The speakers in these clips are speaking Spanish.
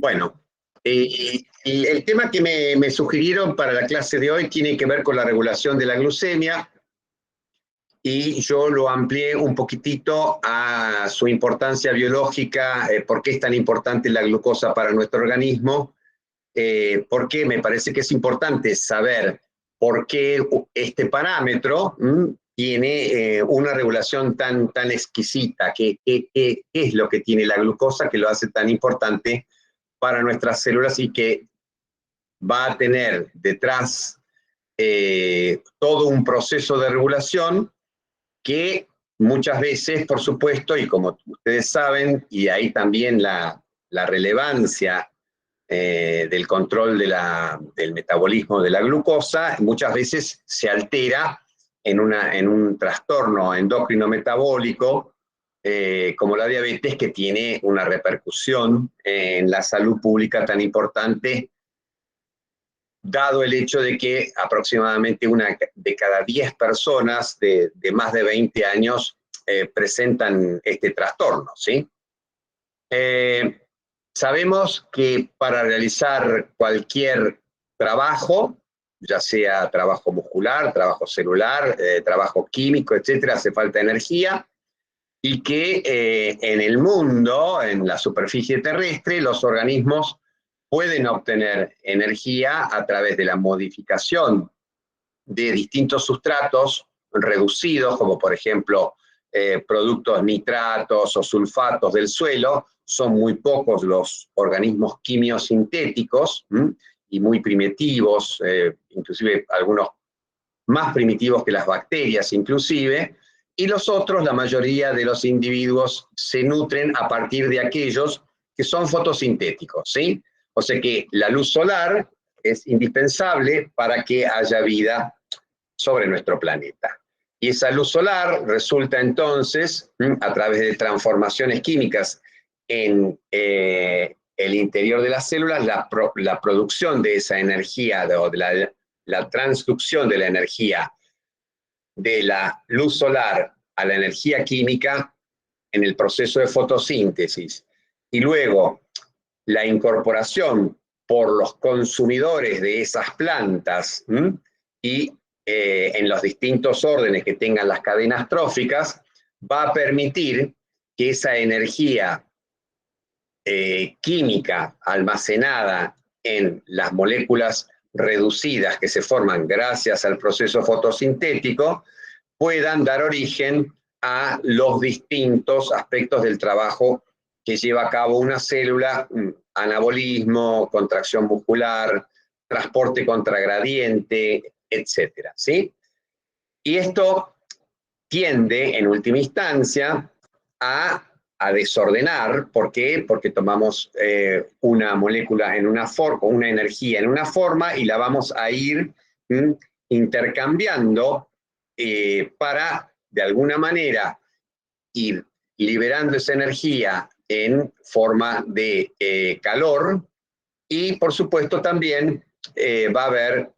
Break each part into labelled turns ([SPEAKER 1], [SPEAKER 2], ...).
[SPEAKER 1] Bueno, el tema que me sugirieron para la clase de hoy tiene que ver con la regulación de la glucemia, y yo lo amplié un poquitito a su importancia biológica, por qué es tan importante la glucosa para nuestro organismo, porque me parece que es importante saber por qué este parámetro tiene una regulación tan exquisita, qué es lo que tiene la glucosa que lo hace tan importante para nuestras células y que va a tener detrás todo un proceso de regulación que muchas veces, por supuesto, y como ustedes saben, y ahí también la relevancia del control del metabolismo de la glucosa, muchas veces se altera en un trastorno endocrino metabólico, como la diabetes, que tiene una repercusión en la salud pública tan importante, dado el hecho de que aproximadamente una de cada 10 personas de más de 20 años presentan este trastorno, ¿sí? Sabemos que para realizar cualquier trabajo, ya sea trabajo muscular, trabajo celular, trabajo químico, etcétera, hace falta energía, y que en el mundo, en la superficie terrestre, los organismos pueden obtener energía a través de la modificación de distintos sustratos reducidos, como por ejemplo productos nitratos o sulfatos del suelo. Son muy pocos los organismos quimiosintéticos y muy primitivos, inclusive algunos más primitivos que las bacterias inclusive, y los otros, la mayoría de los individuos, se nutren a partir de aquellos que son fotosintéticos, ¿sí? O sea que la luz solar es indispensable para que haya vida sobre nuestro planeta. Y esa luz solar resulta entonces, a través de transformaciones químicas en el interior de las células, la producción de esa energía, o de la transducción de la energía de la luz solar a la energía química en el proceso de fotosíntesis, y luego la incorporación por los consumidores de esas plantas y en los distintos órdenes que tengan las cadenas tróficas, va a permitir que esa energía química almacenada en las moléculas reducidas que se forman gracias al proceso fotosintético puedan dar origen a los distintos aspectos del trabajo que lleva a cabo una célula: anabolismo, contracción muscular, transporte contragradiente, etcétera, ¿sí? Y esto tiende, en última instancia, a desordenar. ¿Por qué? Porque tomamos una molécula en una forma, una energía en una forma, y la vamos a ir intercambiando para, de alguna manera, ir liberando esa energía en forma de calor, y por supuesto también va a haber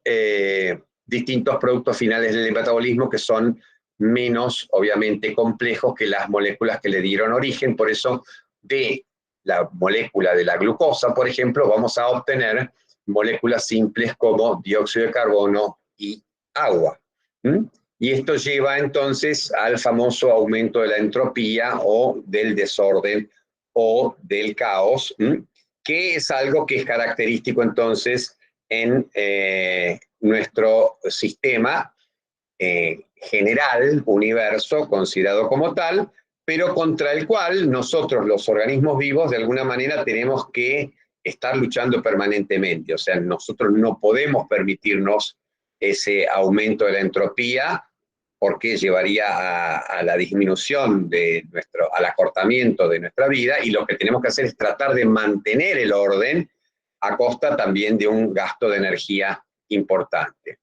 [SPEAKER 1] distintos productos finales del metabolismo que son menos, obviamente, complejos que las moléculas que le dieron origen. Por eso, de la molécula de la glucosa, por ejemplo, vamos a obtener moléculas simples como dióxido de carbono y agua. Y esto lleva entonces al famoso aumento de la entropía o del desorden o del caos, que es algo que es característico entonces en nuestro sistema general, universo, considerado como tal, pero contra el cual nosotros, los organismos vivos, de alguna manera tenemos que estar luchando permanentemente. O sea, nosotros no podemos permitirnos ese aumento de la entropía, porque llevaría a la disminución al acortamiento de nuestra vida, y lo que tenemos que hacer es tratar de mantener el orden a costa también de un gasto de energía importante.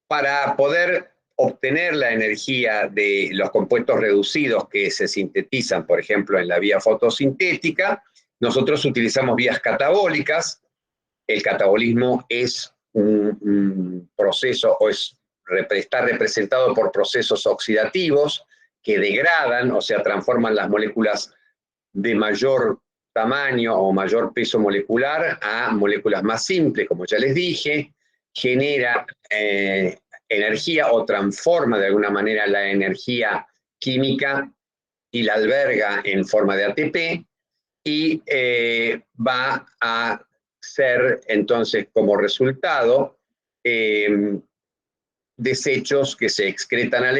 [SPEAKER 1] Para poder obtener la energía de los compuestos reducidos que se sintetizan, por ejemplo, en la vía fotosintética, nosotros utilizamos vías catabólicas. El catabolismo es un proceso, o está representado por procesos oxidativos que degradan, o sea, transforman las moléculas de mayor tamaño o mayor peso molecular a moléculas más simples, como ya les dije, genera energía o transforma de alguna manera la energía química y la alberga en forma de ATP, y va a ser entonces como resultado desechos que se excretan al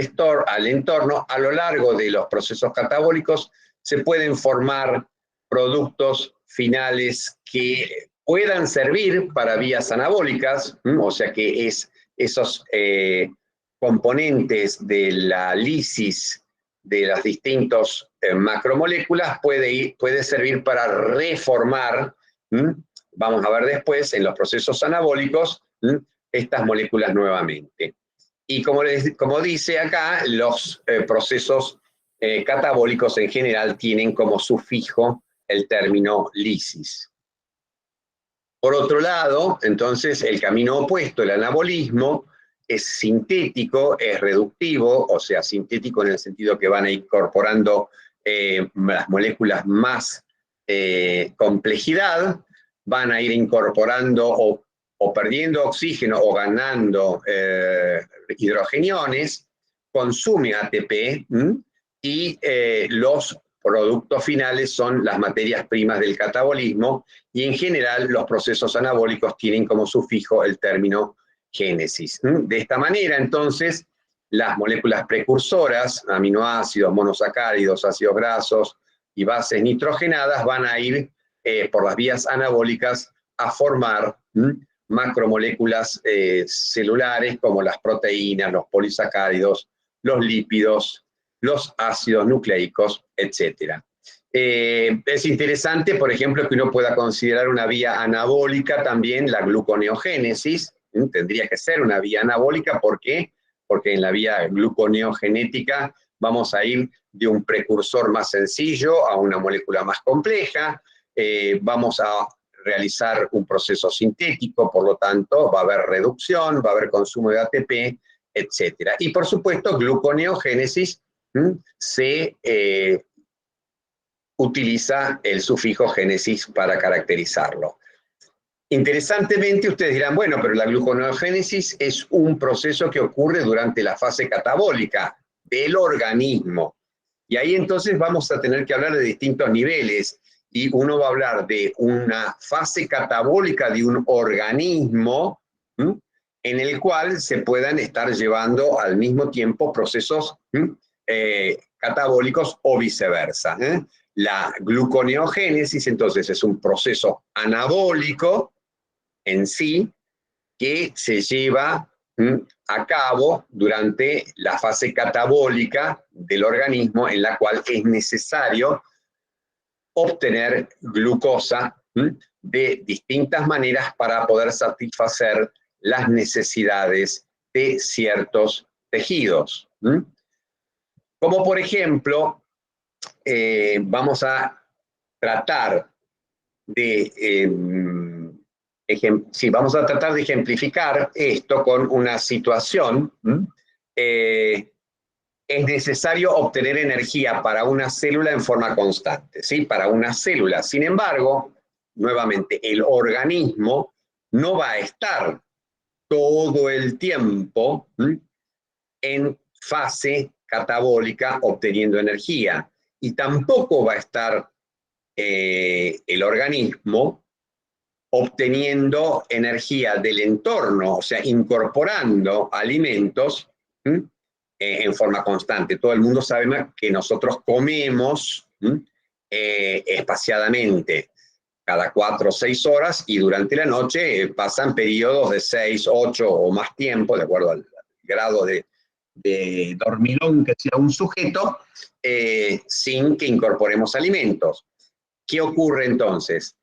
[SPEAKER 1] entorno. A lo largo de los procesos catabólicos se pueden formar productos finales que puedan servir para vías anabólicas, o sea que esos componentes de la lisis de las distintas macromoléculas puede servir para reformar, vamos a ver después, en los procesos anabólicos, estas moléculas nuevamente. Y como dice acá, los procesos catabólicos en general tienen como sufijo el término lisis. Por otro lado, entonces, el camino opuesto, el anabolismo, es sintético, es reductivo, o sea, sintético en el sentido que van a incorporando las moléculas más complejidad, van a ir incorporando o perdiendo oxígeno o ganando hidrogeniones, consume ATP, y los productos finales son las materias primas del catabolismo, y en general los procesos anabólicos tienen como sufijo el término génesis. De esta manera, entonces, las moléculas precursoras, aminoácidos, monosacáridos, ácidos grasos y bases nitrogenadas, van a ir por las vías anabólicas a formar macromoléculas celulares como las proteínas, los polisacáridos, los lípidos, los ácidos nucleicos, etc. Es interesante, por ejemplo, que uno pueda considerar una vía anabólica también la gluconeogénesis. Tendría que ser una vía anabólica. ¿Por qué? Porque en la vía gluconeogenética vamos a ir de un precursor más sencillo a una molécula más compleja, vamos a realizar un proceso sintético, por lo tanto va a haber reducción, va a haber consumo de ATP, etc. Y por supuesto, gluconeogénesis se utiliza el sufijo génesis para caracterizarlo. Interesantemente, ustedes dirán, bueno, pero la gluconeogénesis es un proceso que ocurre durante la fase catabólica del organismo. Y ahí entonces vamos a tener que hablar de distintos niveles, y uno va a hablar de una fase catabólica de un organismo, en el cual se puedan estar llevando al mismo tiempo procesos catabólicos o viceversa. La gluconeogénesis entonces es un proceso anabólico en sí que se lleva a cabo durante la fase catabólica del organismo, en la cual es necesario obtener glucosa de distintas maneras para poder satisfacer las necesidades de ciertos tejidos. Como por ejemplo, vamos a tratar de vamos a tratar de ejemplificar esto con una situación. Es necesario obtener energía para una célula en forma constante, ¿sí? Para una célula. Sin embargo, nuevamente, el organismo no va a estar todo el tiempo en fase catabólica obteniendo energía, y tampoco va a estar el organismo obteniendo energía del entorno, o sea, incorporando alimentos en forma constante. Todo el mundo sabe que nosotros comemos espaciadamente, cada 4 o 6 horas, y durante la noche pasan periodos de 6, 8 o más tiempo, de acuerdo al grado de dormilón que sea un sujeto, sin que incorporemos alimentos. ¿Qué ocurre entonces?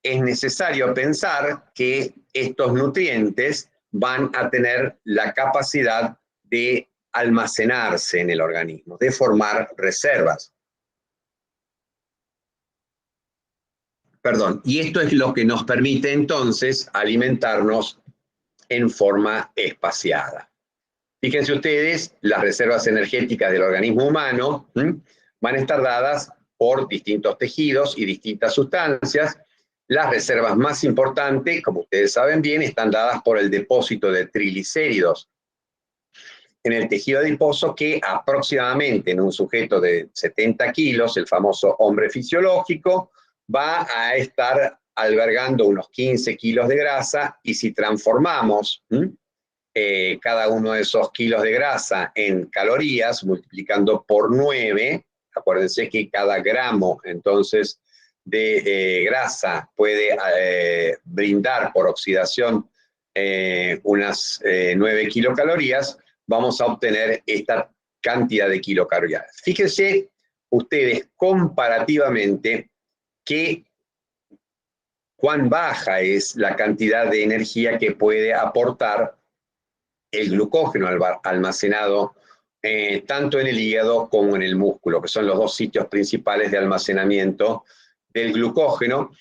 [SPEAKER 1] Es necesario pensar que estos nutrientes van a tener la capacidad de almacenarse en el organismo, de formar reservas. Perdón, y esto es lo que nos permite entonces alimentarnos en forma espaciada. Fíjense ustedes, las reservas energéticas del organismo humano van a estar dadas por distintos tejidos y distintas sustancias. Las reservas más importantes, como ustedes saben bien, están dadas por el depósito de triglicéridos en el tejido adiposo, que aproximadamente en un sujeto de 70 kilos, el famoso hombre fisiológico, va a estar albergando unos 15 kilos de grasa, y si transformamos cada uno de esos kilos de grasa en calorías, multiplicando por 9, acuérdense que cada gramo entonces de grasa puede brindar por oxidación unas 9 kilocalorías, vamos a obtener esta cantidad de kilocalorías. Fíjense ustedes comparativamente cuán baja es la cantidad de energía que puede aportar el glucógeno almacenado tanto en el hígado como en el músculo, que son los dos sitios principales de almacenamiento del glucógeno.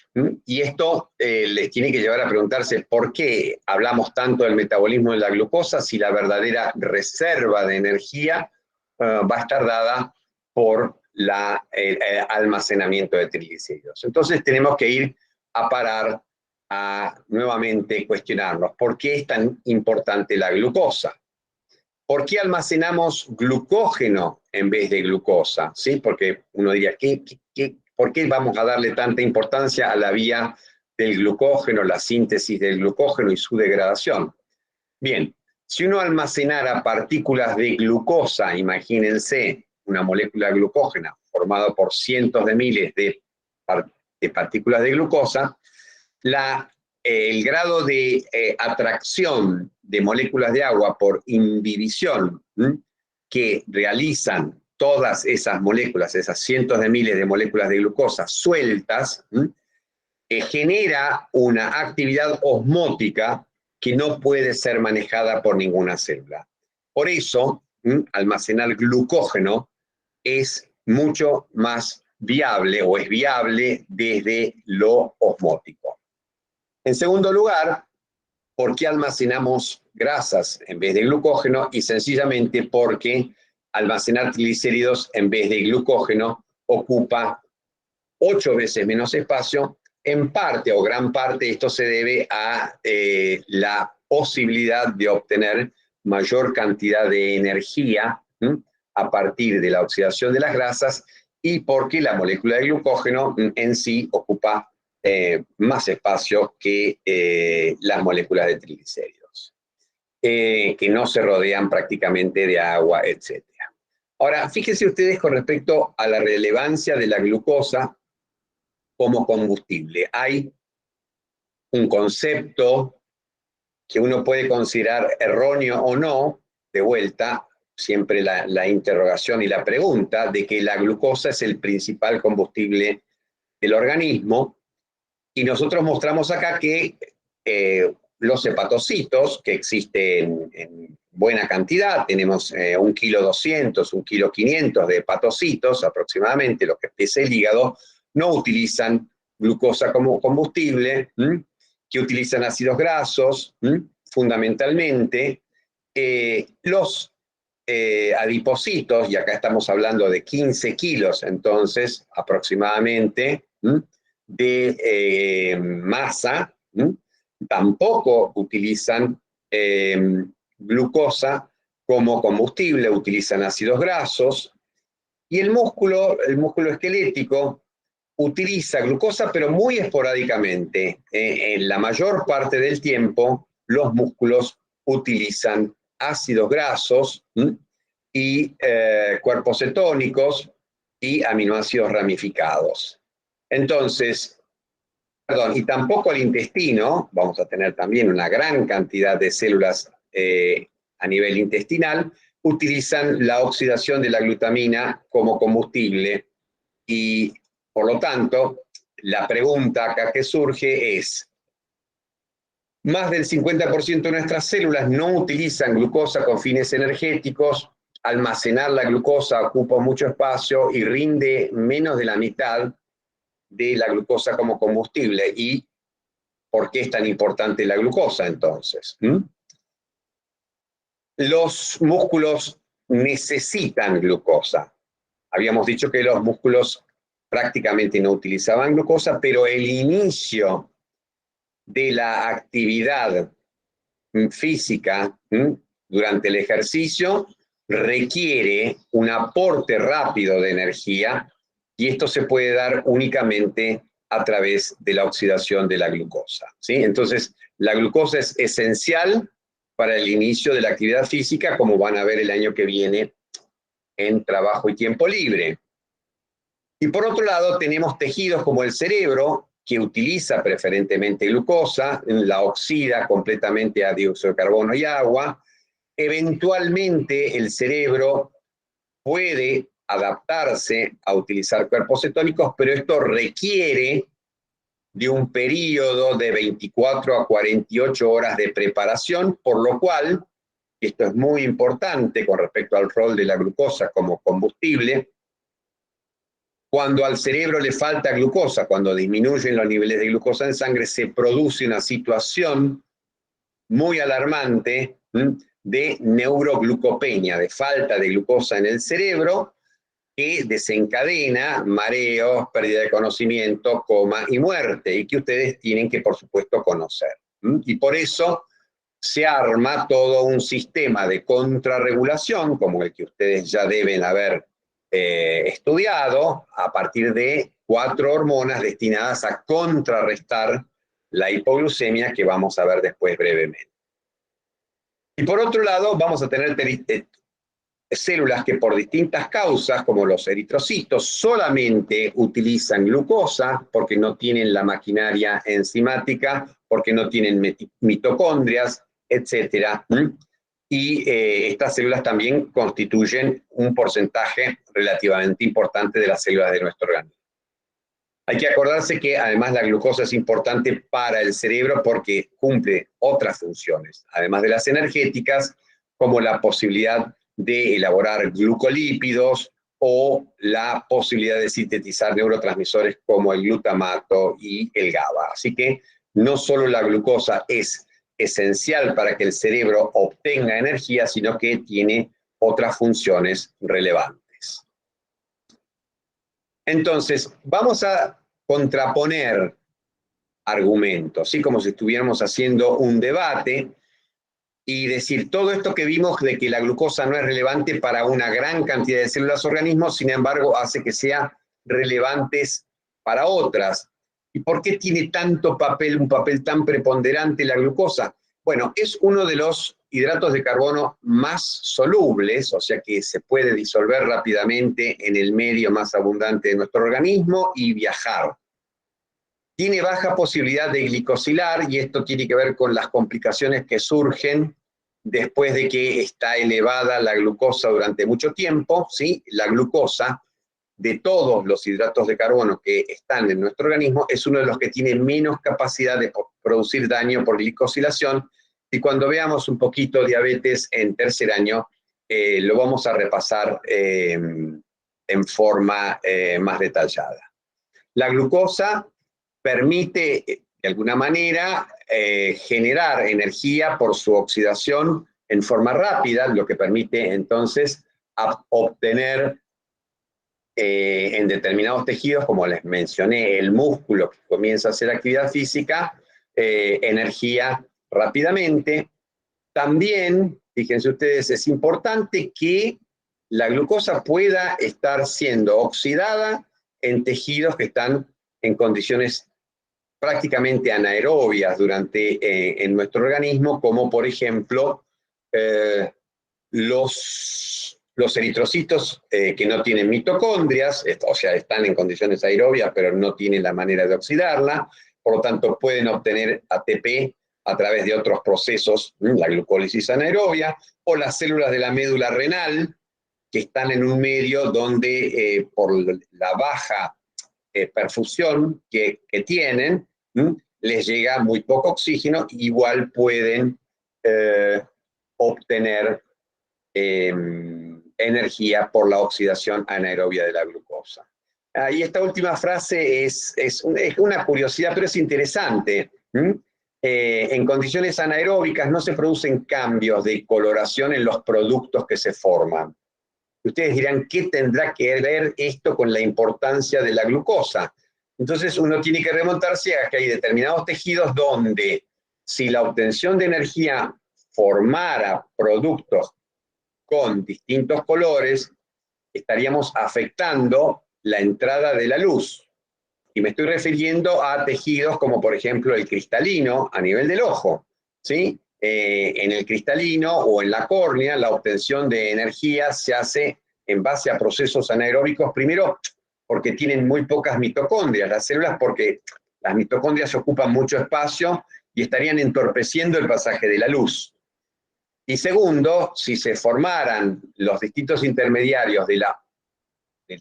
[SPEAKER 1] Y esto les tiene que llevar a preguntarse por qué hablamos tanto del metabolismo de la glucosa si la verdadera reserva de energía va a estar dada por el almacenamiento de triglicéridos. Entonces tenemos que ir a parar a nuevamente cuestionarnos por qué es tan importante la glucosa. ¿Por qué almacenamos glucógeno en vez de glucosa? ¿Sí? Porque uno diría, ¿por qué vamos a darle tanta importancia a la vía del glucógeno, la síntesis del glucógeno y su degradación? Bien, si uno almacenara partículas de glucosa, imagínense una molécula glucógena formada por cientos de miles de partículas de glucosa, el grado de atracción de moléculas de agua por inhibición que realizan todas esas moléculas, esas cientos de miles de moléculas de glucosa sueltas, genera una actividad osmótica que no puede ser manejada por ninguna célula. Por eso, almacenar glucógeno es mucho más viable, o es viable desde lo osmótico. En segundo lugar, ¿por qué almacenamos grasas en vez de glucógeno? Y sencillamente porque almacenar triglicéridos en vez de glucógeno ocupa 8 veces menos espacio. En parte o gran parte esto se debe a la posibilidad de obtener mayor cantidad de energía a partir de la oxidación de las grasas, y porque la molécula de glucógeno en sí ocupa más espacio que las moléculas de triglicéridos, que no se rodean prácticamente de agua, etc. Ahora, fíjense ustedes con respecto a la relevancia de la glucosa como combustible. Hay un concepto que uno puede considerar erróneo o no, de vuelta, siempre la interrogación y la pregunta de que la glucosa es el principal combustible del organismo, y nosotros mostramos acá que los hepatocitos, que existen en buena cantidad, tenemos 1,2 kilos, 1,5 kilos de hepatocitos aproximadamente, lo que pesa el hígado, no utilizan glucosa como combustible, que utilizan ácidos grasos, fundamentalmente. Los adipocitos, y acá estamos hablando de 15 kilos, entonces, aproximadamente, de masa, tampoco utilizan glucosa como combustible, utilizan ácidos grasos. Y el músculo esquelético utiliza glucosa, pero muy esporádicamente. En la mayor parte del tiempo, los músculos utilizan ácidos grasos y cuerpos cetónicos y aminoácidos ramificados. Entonces, y tampoco el intestino, vamos a tener también una gran cantidad de células a nivel intestinal, utilizan la oxidación de la glutamina como combustible, y por lo tanto, la pregunta acá que surge es: más del 50% de nuestras células no utilizan glucosa con fines energéticos, almacenar la glucosa ocupa mucho espacio y rinde menos de la mitad de la glucosa como combustible. ¿Y por qué es tan importante la glucosa entonces? Los músculos necesitan glucosa. Habíamos dicho que los músculos prácticamente no utilizaban glucosa, pero el inicio de la actividad física durante el ejercicio requiere un aporte rápido de energía y esto se puede dar únicamente a través de la oxidación de la glucosa, ¿sí? Entonces, la glucosa es esencial para el inicio de la actividad física, como van a ver el año que viene en trabajo y tiempo libre. Y por otro lado, tenemos tejidos como el cerebro, que utiliza preferentemente glucosa, la oxida completamente a dióxido de carbono y agua. Eventualmente el cerebro puede adaptarse a utilizar cuerpos cetónicos, pero esto requiere de un periodo de 24 a 48 horas de preparación, por lo cual, esto es muy importante con respecto al rol de la glucosa como combustible, cuando al cerebro le falta glucosa, cuando disminuyen los niveles de glucosa en sangre, se produce una situación muy alarmante de neuroglucopenia, de falta de glucosa en el cerebro, que desencadena mareos, pérdida de conocimiento, coma y muerte, y que ustedes tienen que, por supuesto, conocer. Y por eso se arma todo un sistema de contrarregulación, como el que ustedes ya deben haber estudiado, a partir de 4 hormonas destinadas a contrarrestar la hipoglucemia, que vamos a ver después brevemente. Y por otro lado, vamos a tener células que por distintas causas, como los eritrocitos, solamente utilizan glucosa porque no tienen la maquinaria enzimática, porque no tienen mitocondrias, etc. Y estas células también constituyen un porcentaje relativamente importante de las células de nuestro organismo. Hay que acordarse que además la glucosa es importante para el cerebro porque cumple otras funciones, además de las energéticas, como la posibilidad de elaborar glucolípidos o la posibilidad de sintetizar neurotransmisores como el glutamato y el GABA. Así que no solo la glucosa es esencial para que el cerebro obtenga energía, sino que tiene otras funciones relevantes. Entonces, vamos a contraponer argumentos, ¿sí? Como si estuviéramos haciendo un debate y decir todo esto que vimos de que la glucosa no es relevante para una gran cantidad de células organismos, sin embargo, hace que sea relevantes para otras. ¿Y por qué tiene tanto papel, un papel tan preponderante la glucosa? Bueno, es uno de los hidratos de carbono más solubles, o sea que se puede disolver rápidamente en el medio más abundante de nuestro organismo y viajar. Tiene baja posibilidad de glicosilar, y esto tiene que ver con las complicaciones que surgen después de que está elevada la glucosa durante mucho tiempo, ¿sí? La glucosa, de todos los hidratos de carbono que están en nuestro organismo, es uno de los que tiene menos capacidad de producir daño por glicosilación, y cuando veamos un poquito diabetes en tercer año, lo vamos a repasar en forma más detallada. La glucosa permite, de alguna manera, generar energía por su oxidación en forma rápida, lo que permite entonces obtener en determinados tejidos, como les mencioné, el músculo que comienza a hacer actividad física, energía rápidamente. También, fíjense ustedes, es importante que la glucosa pueda estar siendo oxidada en tejidos que están en condiciones prácticamente anaerobias en nuestro organismo, como por ejemplo los eritrocitos que no tienen mitocondrias, o sea, están en condiciones aerobias, pero no tienen la manera de oxidarla, por lo tanto pueden obtener ATP a través de otros procesos, la glucólisis anaerobia, o las células de la médula renal, que están en un medio donde por la baja perfusión que tienen, les llega muy poco oxígeno, igual pueden obtener energía por la oxidación anaerobia de la glucosa. Y esta última frase es una curiosidad, pero es interesante. En condiciones anaeróbicas no se producen cambios de coloración en los productos que se forman. Ustedes dirán, ¿qué tendrá que ver esto con la importancia de la glucosa? Entonces uno tiene que remontarse a que hay determinados tejidos donde si la obtención de energía formara productos con distintos colores, estaríamos afectando la entrada de la luz. Y me estoy refiriendo a tejidos como por ejemplo el cristalino a nivel del ojo, ¿sí? En el cristalino o en la córnea, la obtención de energía se hace en base a procesos anaeróbicos, primero porque tienen muy pocas mitocondrias las células, porque las mitocondrias ocupan mucho espacio y estarían entorpeciendo el pasaje de la luz. Y segundo, si se formaran los distintos intermediarios del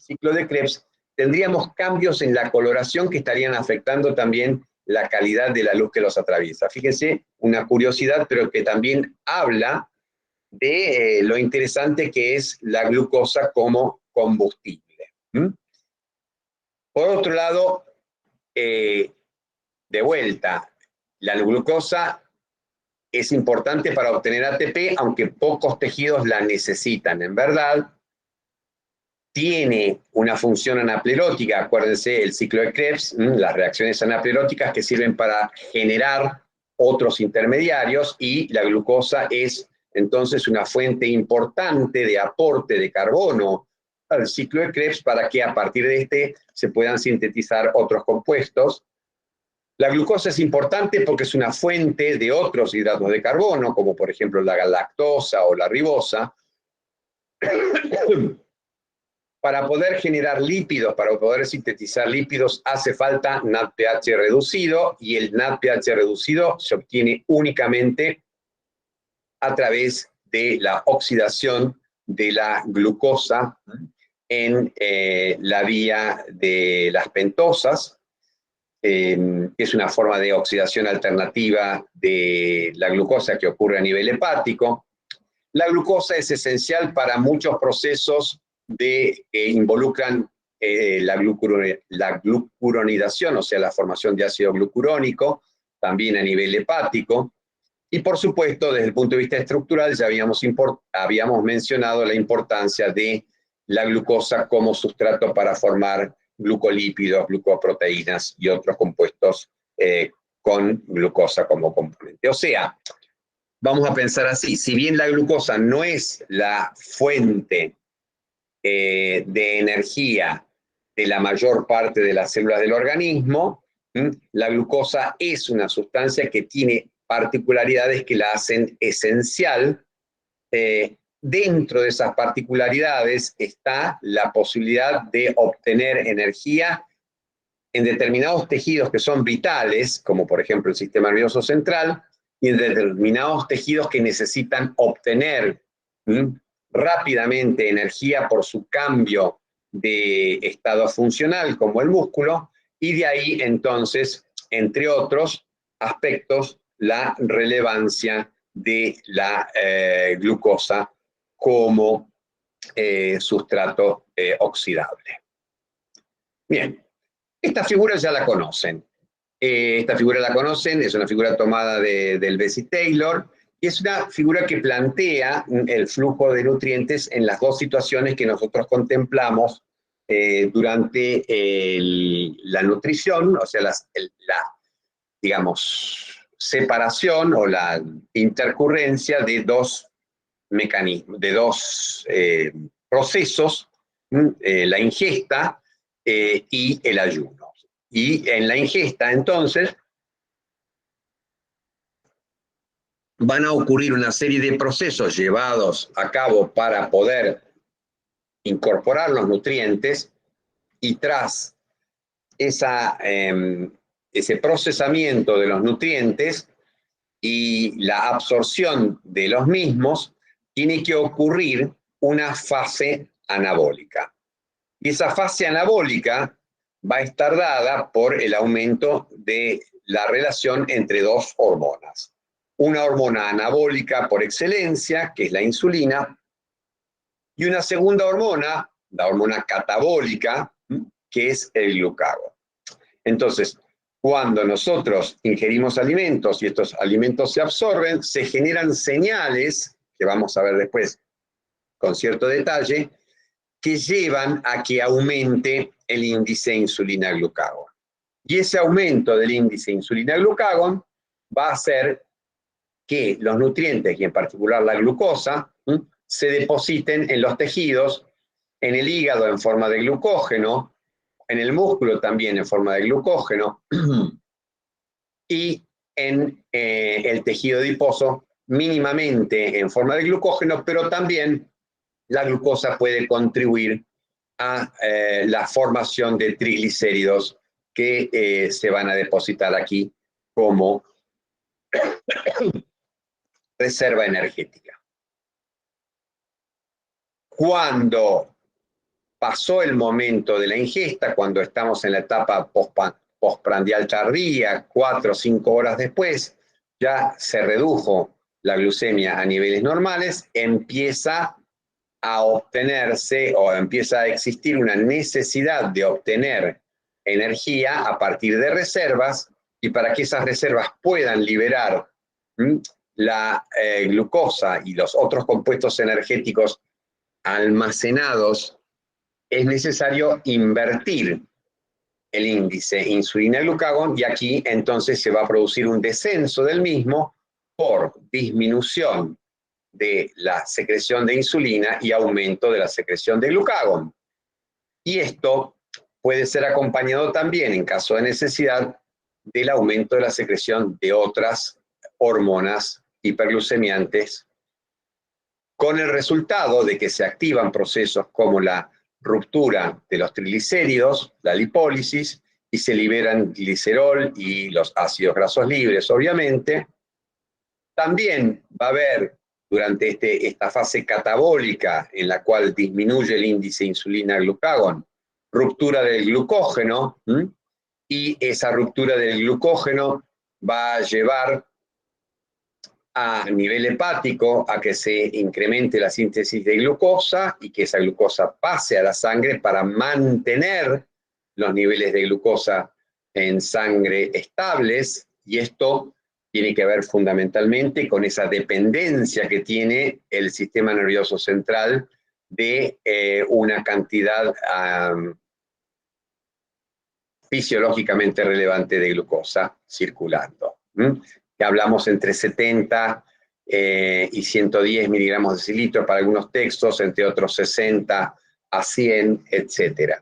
[SPEAKER 1] ciclo de Krebs, tendríamos cambios en la coloración que estarían afectando también la calidad de la luz que los atraviesa. Fíjense, una curiosidad, pero que también habla de lo interesante que es la glucosa como combustible. Por otro lado, de vuelta, la glucosa es importante para obtener ATP, aunque pocos tejidos la necesitan. En verdad, tiene una función anaplerótica, acuérdense el ciclo de Krebs, las reacciones anapleróticas que sirven para generar otros intermediarios, y la glucosa es entonces una fuente importante de aporte de carbono al ciclo de Krebs para que a partir de este se puedan sintetizar otros compuestos. La glucosa es importante porque es una fuente de otros hidratos de carbono, como por ejemplo la lactosa o la ribosa. Para poder generar lípidos, para poder sintetizar lípidos, hace falta NADPH reducido, y el NADPH reducido se obtiene únicamente a través de la oxidación de la glucosa en la vía de las pentosas, que es una forma de oxidación alternativa de la glucosa que ocurre a nivel hepático. La glucosa es esencial para muchos procesos que involucran la glucuronidación, o sea, la formación de ácido glucurónico, también a nivel hepático. Y por supuesto, desde el punto de vista estructural, ya habíamos mencionado la importancia de la glucosa como sustrato para formar glucolípidos, glucoproteínas y otros compuestos con glucosa como componente. O sea, vamos a pensar así, si bien la glucosa no es la fuente de energía de la mayor parte de las células del organismo, la glucosa es una sustancia que tiene particularidades que la hacen esencial. Dentro de esas particularidades está la posibilidad de obtener energía en determinados tejidos que son vitales, como por ejemplo el sistema nervioso central, y en determinados tejidos que necesitan obtener rápidamente energía por su cambio de estado funcional, como el músculo, y de ahí entonces, entre otros aspectos, la relevancia de la glucosa como sustrato oxidable. Bien, esta figura ya la conocen. Esta figura la conocen, es una figura tomada del Bessey-Taylor, y es una figura que plantea el flujo de nutrientes en las dos situaciones que nosotros contemplamos durante la nutrición, o sea, la digamos, separación o la intercurrencia de dos mecanismos, de dos procesos, la ingesta y el ayuno. Y en la ingesta, entonces, van a ocurrir una serie de procesos llevados a cabo para poder incorporar los nutrientes, y tras ese procesamiento de los nutrientes y la absorción de los mismos, tiene que ocurrir una fase anabólica. Y esa fase anabólica va a estar dada por el aumento de la relación entre dos hormonas. Una hormona anabólica por excelencia, que es la insulina, y una segunda hormona, la hormona catabólica, que es el glucagón. Entonces, cuando nosotros ingerimos alimentos y estos alimentos se absorben, se generan señales, que vamos a ver después con cierto detalle, que llevan a que aumente el índice insulina-glucagón. Y ese aumento del índice insulina-glucagón va a hacer que los nutrientes, y en particular la glucosa, se depositen en los tejidos, en el hígado en forma de glucógeno, en el músculo también en forma de glucógeno, y en el tejido adiposo mínimamente en forma de glucógeno, pero también la glucosa puede contribuir a la formación de triglicéridos que se van a depositar aquí como reserva energética. Cuando pasó el momento de la ingesta, cuando estamos en la etapa postprandial tardía, 4 o 5 horas después, ya se redujo la glucemia a niveles normales, empieza a obtenerse o empieza a existir una necesidad de obtener energía a partir de reservas, y para que esas reservas puedan liberar la glucosa y los otros compuestos energéticos almacenados, es necesario invertir el índice insulina-glucagón, y aquí entonces se va a producir un descenso del mismo por disminución de la secreción de insulina y aumento de la secreción de glucagón. Y esto puede ser acompañado también, en caso de necesidad, del aumento de la secreción de otras hormonas hiperglucemiantes, con el resultado de que se activan procesos como la ruptura de los triglicéridos, la lipólisis, y se liberan glicerol y los ácidos grasos libres, obviamente. También va a haber, durante esta fase catabólica en la cual disminuye el índice insulina-glucagón, ruptura del glucógeno, y esa ruptura del glucógeno va a llevar a nivel hepático a que se incremente la síntesis de glucosa y que esa glucosa pase a la sangre para mantener los niveles de glucosa en sangre estables, y esto tiene que ver fundamentalmente con esa dependencia que tiene el sistema nervioso central de una cantidad fisiológicamente relevante de glucosa circulando. Que hablamos entre 70 y 110 miligramos de decilitro para algunos textos, entre otros 60 a 100, etc.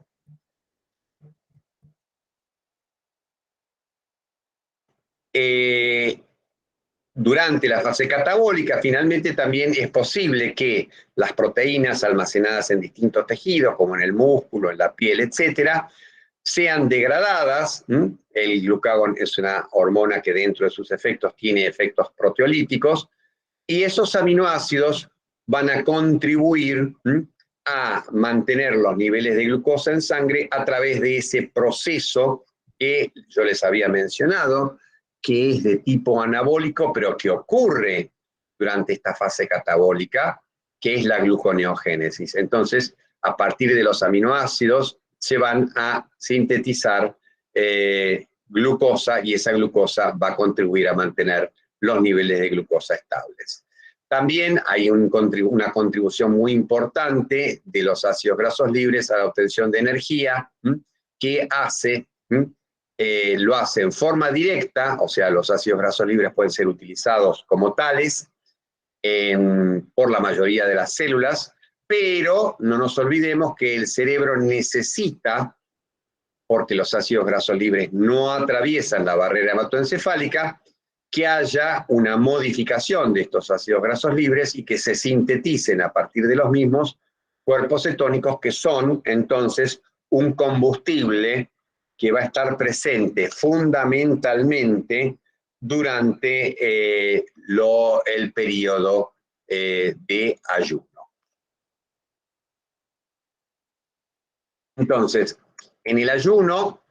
[SPEAKER 1] Durante la fase catabólica, finalmente también es posible que las proteínas almacenadas en distintos tejidos, como en el músculo, en la piel, etc., sean degradadas. El glucagón es una hormona que dentro de sus efectos tiene efectos proteolíticos, y esos aminoácidos van a contribuir a mantener los niveles de glucosa en sangre a través de ese proceso que yo les había mencionado, que es de tipo anabólico, pero que ocurre durante esta fase catabólica, que es la gluconeogénesis. Entonces, a partir de los aminoácidos se van a sintetizar glucosa, y esa glucosa va a contribuir a mantener los niveles de glucosa estables. También hay una contribución muy importante de los ácidos grasos libres a la obtención de energía, que lo hace en forma directa, o sea, los ácidos grasos libres pueden ser utilizados como tales por la mayoría de las células, pero no nos olvidemos que el cerebro necesita, porque los ácidos grasos libres no atraviesan la barrera hematoencefálica, que haya una modificación de estos ácidos grasos libres y que se sinteticen a partir de los mismos cuerpos cetónicos, que son entonces un combustible que va a estar presente fundamentalmente durante el periodo de ayuno. Entonces, en el ayuno,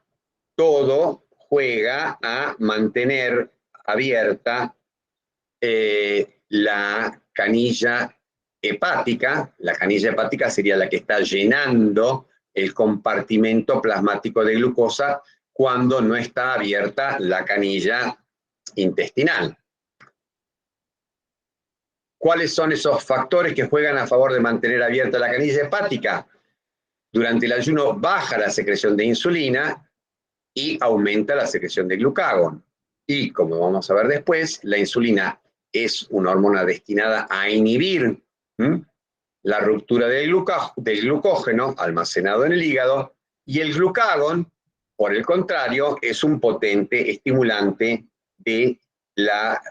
[SPEAKER 1] todo juega a mantener abierta la canilla hepática. La canilla hepática sería la que está llenando el compartimento plasmático de glucosa cuando no está abierta la canilla intestinal. ¿Cuáles son esos factores que juegan a favor de mantener abierta la canilla hepática? Durante el ayuno baja la secreción de insulina y aumenta la secreción de glucagón. Y como vamos a ver después, la insulina es una hormona destinada a inhibir la ruptura del glucógeno almacenado en el hígado, y el glucagón, por el contrario, es un potente estimulante de la,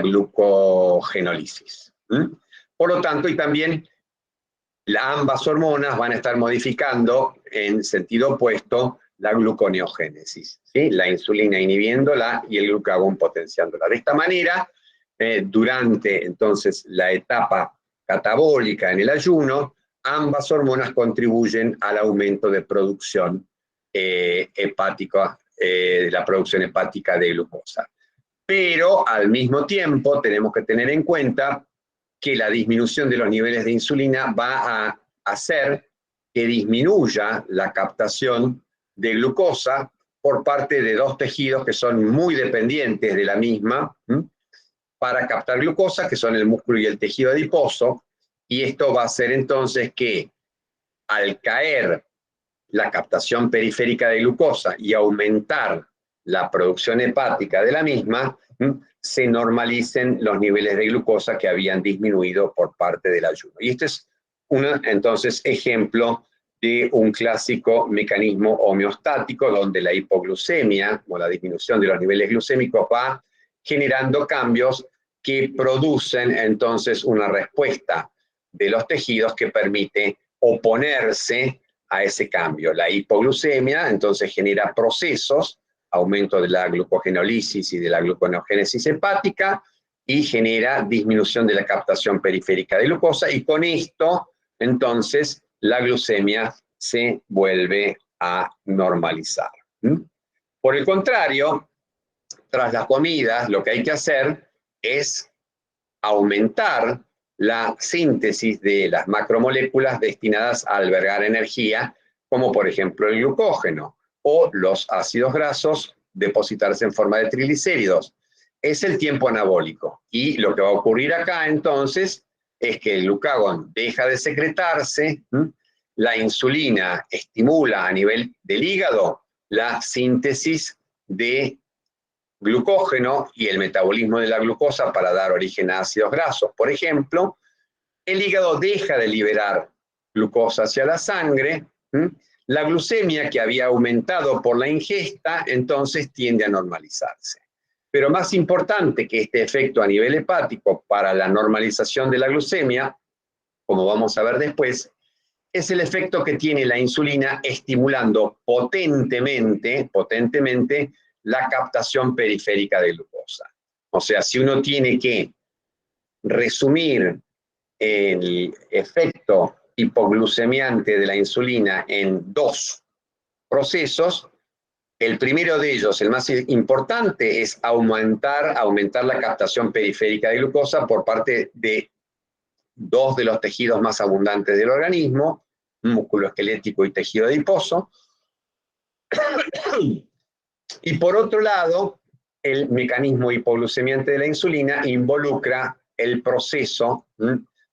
[SPEAKER 1] glucogenólisis. Por lo tanto, y también ambas hormonas van a estar modificando en sentido opuesto la gluconeogénesis, ¿sí? La insulina inhibiéndola y el glucagón potenciándola. De esta manera, durante entonces la etapa catabólica en el ayuno, ambas hormonas contribuyen al aumento de producción hepática, la producción hepática de glucosa. Pero al mismo tiempo tenemos que tener en cuenta que la disminución de los niveles de insulina va a hacer que disminuya la captación de glucosa por parte de dos tejidos que son muy dependientes de la misma para captar glucosa, que son el músculo y el tejido adiposo, y esto va a hacer entonces que al caer la captación periférica de glucosa y aumentar la producción hepática de la misma, se normalicen los niveles de glucosa que habían disminuido por parte del ayuno. Y este es entonces ejemplo de un clásico mecanismo homeostático donde la hipoglucemia o la disminución de los niveles glucémicos va generando cambios que producen entonces una respuesta de los tejidos que permite oponerse a ese cambio. La hipoglucemia entonces genera procesos, aumento de la glucogenólisis y de la gluconeogénesis hepática, y genera disminución de la captación periférica de glucosa, y con esto entonces la glucemia se vuelve a normalizar. Por el contrario, tras las comidas lo que hay que hacer es aumentar la síntesis de las macromoléculas destinadas a albergar energía, como por ejemplo el glucógeno o los ácidos grasos, depositarse en forma de triglicéridos. Es el tiempo anabólico. Y lo que va a ocurrir acá entonces es que el glucagón deja de secretarse, la insulina estimula a nivel del hígado la síntesis de glucógeno y el metabolismo de la glucosa para dar origen a ácidos grasos. Por ejemplo, el hígado deja de liberar glucosa hacia la sangre, la glucemia que había aumentado por la ingesta entonces tiende a normalizarse. Pero más importante que este efecto a nivel hepático para la normalización de la glucemia, como vamos a ver después, es el efecto que tiene la insulina estimulando potentemente la captación periférica de glucosa. O sea, si uno tiene que resumir el efecto hipoglucemiante de la insulina en dos procesos, el primero de ellos, el más importante, es aumentar la captación periférica de glucosa por parte de dos de los tejidos más abundantes del organismo, músculo esquelético y tejido adiposo. Y por otro lado, el mecanismo hipoglucemiante de la insulina involucra el proceso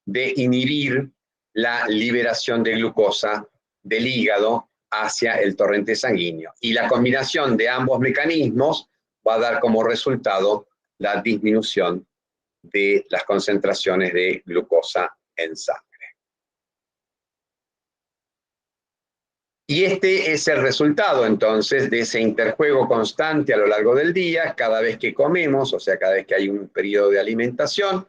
[SPEAKER 1] de inhibir la liberación de glucosa del hígado hacia el torrente sanguíneo. Y la combinación de ambos mecanismos va a dar como resultado la disminución de las concentraciones de glucosa en sangre. Y este es el resultado entonces de ese interjuego constante a lo largo del día. Cada vez que comemos, o sea, cada vez que hay un periodo de alimentación,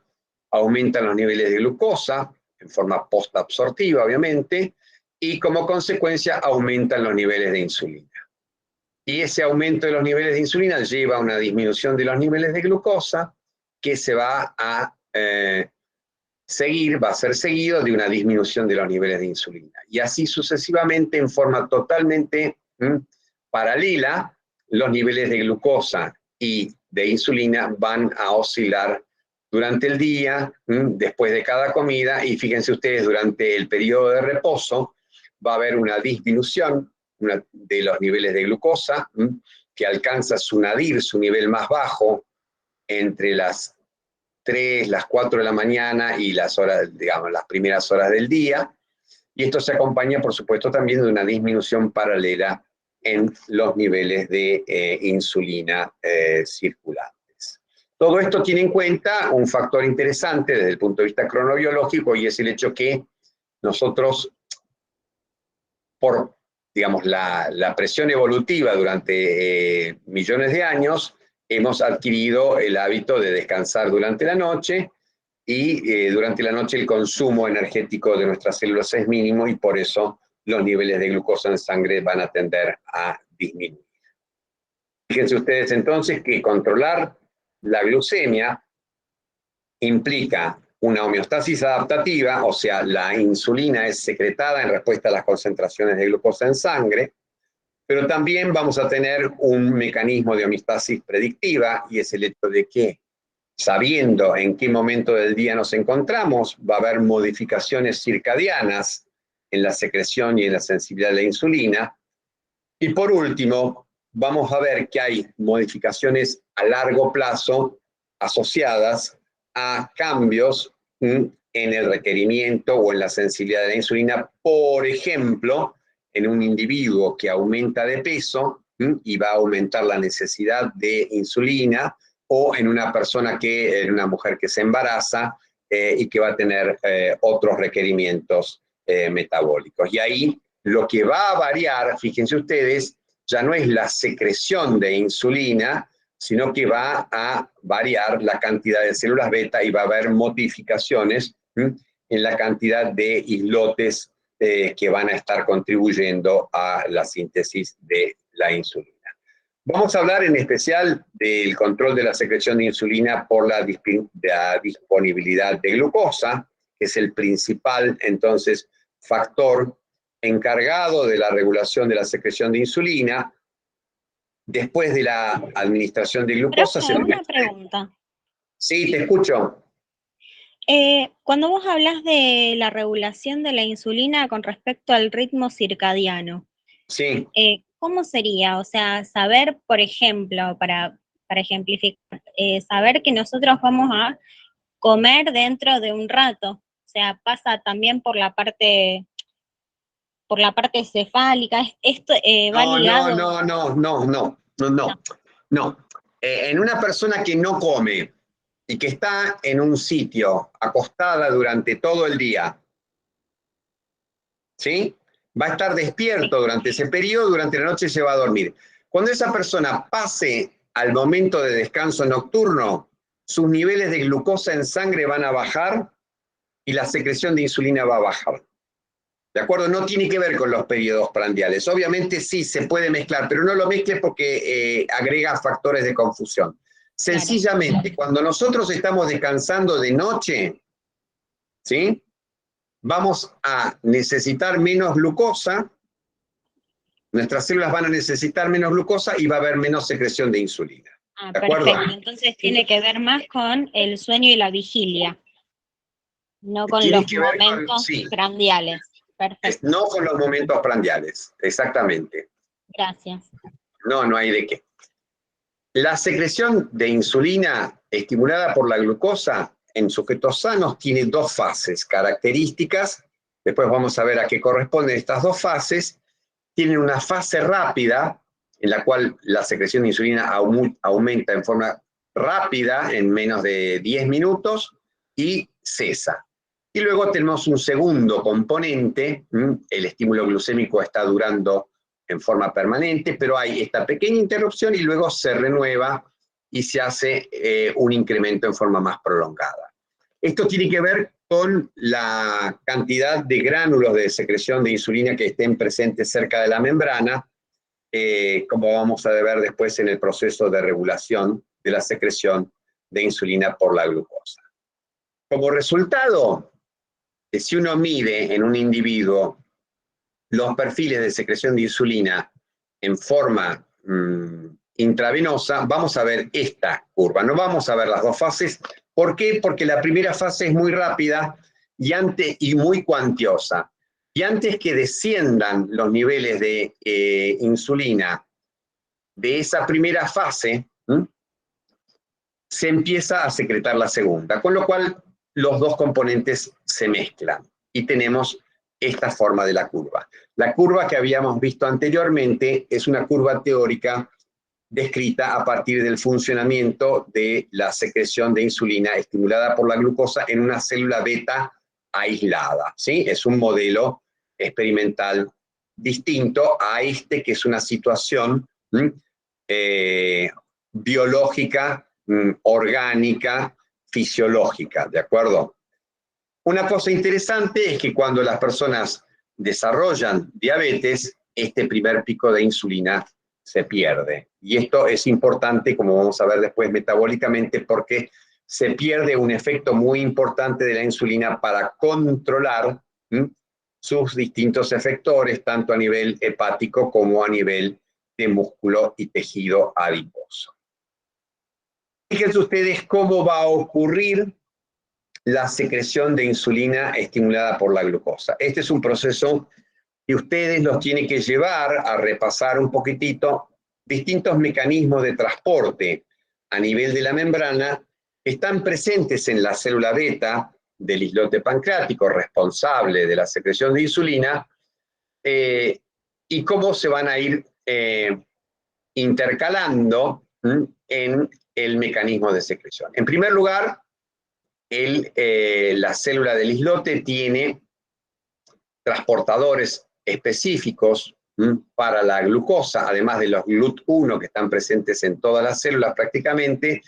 [SPEAKER 1] aumentan los niveles de glucosa en forma postabsortiva, obviamente, y como consecuencia aumentan los niveles de insulina. Y ese aumento de los niveles de insulina lleva a una disminución de los niveles de glucosa que se va a va a ser seguido de una disminución de los niveles de insulina. Y así sucesivamente, en forma totalmente paralela, los niveles de glucosa y de insulina van a oscilar durante el día, después de cada comida, y fíjense ustedes, durante el periodo de reposo va a haber una disminución de los niveles de glucosa, que alcanza su nadir, su nivel más bajo, entre las 3, las 4 de la mañana y las horas, digamos, las primeras horas del día. Y esto se acompaña, por supuesto, también de una disminución paralela en los niveles de insulina circulantes. Todo esto tiene en cuenta un factor interesante desde el punto de vista cronobiológico, y es el hecho que nosotros, por, digamos, la presión evolutiva durante millones de años, hemos adquirido el hábito de descansar durante la noche, y durante la noche el consumo energético de nuestras células es mínimo, y por eso los niveles de glucosa en sangre van a tender a disminuir. Fíjense ustedes entonces que controlar la glucemia implica una homeostasis adaptativa, o sea, la insulina es secretada en respuesta a las concentraciones de glucosa en sangre, pero también vamos a tener un mecanismo de homeostasis predictiva, y es el hecho de que, sabiendo en qué momento del día nos encontramos, va a haber modificaciones circadianas en la secreción y en la sensibilidad de la insulina. Y por último, vamos a ver que hay modificaciones a largo plazo asociadas a cambios en el requerimiento o en la sensibilidad de la insulina. Por ejemplo, en un individuo que aumenta de peso y va a aumentar la necesidad de insulina, o en en una mujer que se embaraza y que va a tener otros requerimientos metabólicos. Y ahí lo que va a variar, fíjense ustedes, ya no es la secreción de insulina, sino que va a variar la cantidad de células beta, y va a haber modificaciones en la cantidad de islotes que van a estar contribuyendo a la síntesis de la insulina. Vamos a hablar en especial del control de la secreción de insulina por la disponibilidad de glucosa, que es el principal, entonces, factor encargado de la regulación de la secreción de insulina. Después de la administración de glucosa...
[SPEAKER 2] Una pregunta.
[SPEAKER 1] Sí, te escucho.
[SPEAKER 2] Cuando vos hablas de la regulación de la insulina con respecto al ritmo circadiano,
[SPEAKER 1] Sí.
[SPEAKER 2] ¿Cómo sería? O sea, saber, por ejemplo, para ejemplificar, saber que nosotros vamos a comer dentro de un rato. O sea, pasa también por la parte cefálica. Esto va ligado.
[SPEAKER 1] No. En una persona que no come y que está en un sitio acostada durante todo el día, ¿sí? Va a estar despierto durante ese periodo, durante la noche se va a dormir. Cuando esa persona pase al momento de descanso nocturno, sus niveles de glucosa en sangre van a bajar y la secreción de insulina va a bajar. ¿De acuerdo? No tiene que ver con los periodos prandiales. Obviamente sí se puede mezclar, pero no lo mezcles porque agrega factores de confusión. Sencillamente, cuando nosotros estamos descansando de noche, ¿sí? Vamos a necesitar menos glucosa, nuestras células van a necesitar menos glucosa y va a haber menos secreción de insulina. ¿De acuerdo?
[SPEAKER 2] Perfecto. Entonces tiene que ver más con el sueño y la vigilia, no con
[SPEAKER 1] Tiene
[SPEAKER 2] los
[SPEAKER 1] que ver
[SPEAKER 2] momentos prandiales. Perfecto.
[SPEAKER 1] No con los momentos prandiales, exactamente.
[SPEAKER 2] Gracias.
[SPEAKER 1] No hay de qué. La secreción de insulina estimulada por la glucosa en sujetos sanos tiene dos fases características. Después vamos a ver a qué corresponden estas dos fases. Tienen una fase rápida, en la cual la secreción de insulina aumenta en forma rápida, en menos de 10 minutos, y cesa. Y luego tenemos un segundo componente, el estímulo glucémico está durando en forma permanente, pero hay esta pequeña interrupción y luego se renueva y se hace un incremento en forma más prolongada. Esto tiene que ver con la cantidad de gránulos de secreción de insulina que estén presentes cerca de la membrana, como vamos a ver después en el proceso de regulación de la secreción de insulina por la glucosa. Como resultado, si uno mide en un individuo los perfiles de secreción de insulina en forma intravenosa, vamos a ver esta curva. No vamos a ver las dos fases. ¿Por qué? Porque la primera fase es muy rápida y muy cuantiosa. Y antes que desciendan los niveles de insulina de esa primera fase, se empieza a secretar la segunda, con lo cual los dos componentes se mezclan y tenemos esta forma de la curva. La curva que habíamos visto anteriormente es una curva teórica descrita a partir del funcionamiento de la secreción de insulina estimulada por la glucosa en una célula beta aislada, ¿sí? Es un modelo experimental distinto a este, que es una situación biológica, orgánica, fisiológica, ¿de acuerdo? Una cosa interesante es que cuando las personas desarrollan diabetes, este primer pico de insulina se pierde. Y esto es importante, como vamos a ver después, metabólicamente, porque se pierde un efecto muy importante de la insulina para controlar sus distintos efectores, tanto a nivel hepático como a nivel de músculo y tejido adiposo. Fíjense ustedes cómo va a ocurrir la secreción de insulina estimulada por la glucosa. Este es un proceso que ustedes los tienen que llevar a repasar un poquitito distintos mecanismos de transporte a nivel de la membrana que están presentes en la célula beta del islote pancreático responsable de la secreción de insulina y cómo se van a ir intercalando en el mecanismo de secreción. En primer lugar, la célula del islote tiene transportadores específicos para la glucosa, además de los GLUT1 que están presentes en todas las células prácticamente,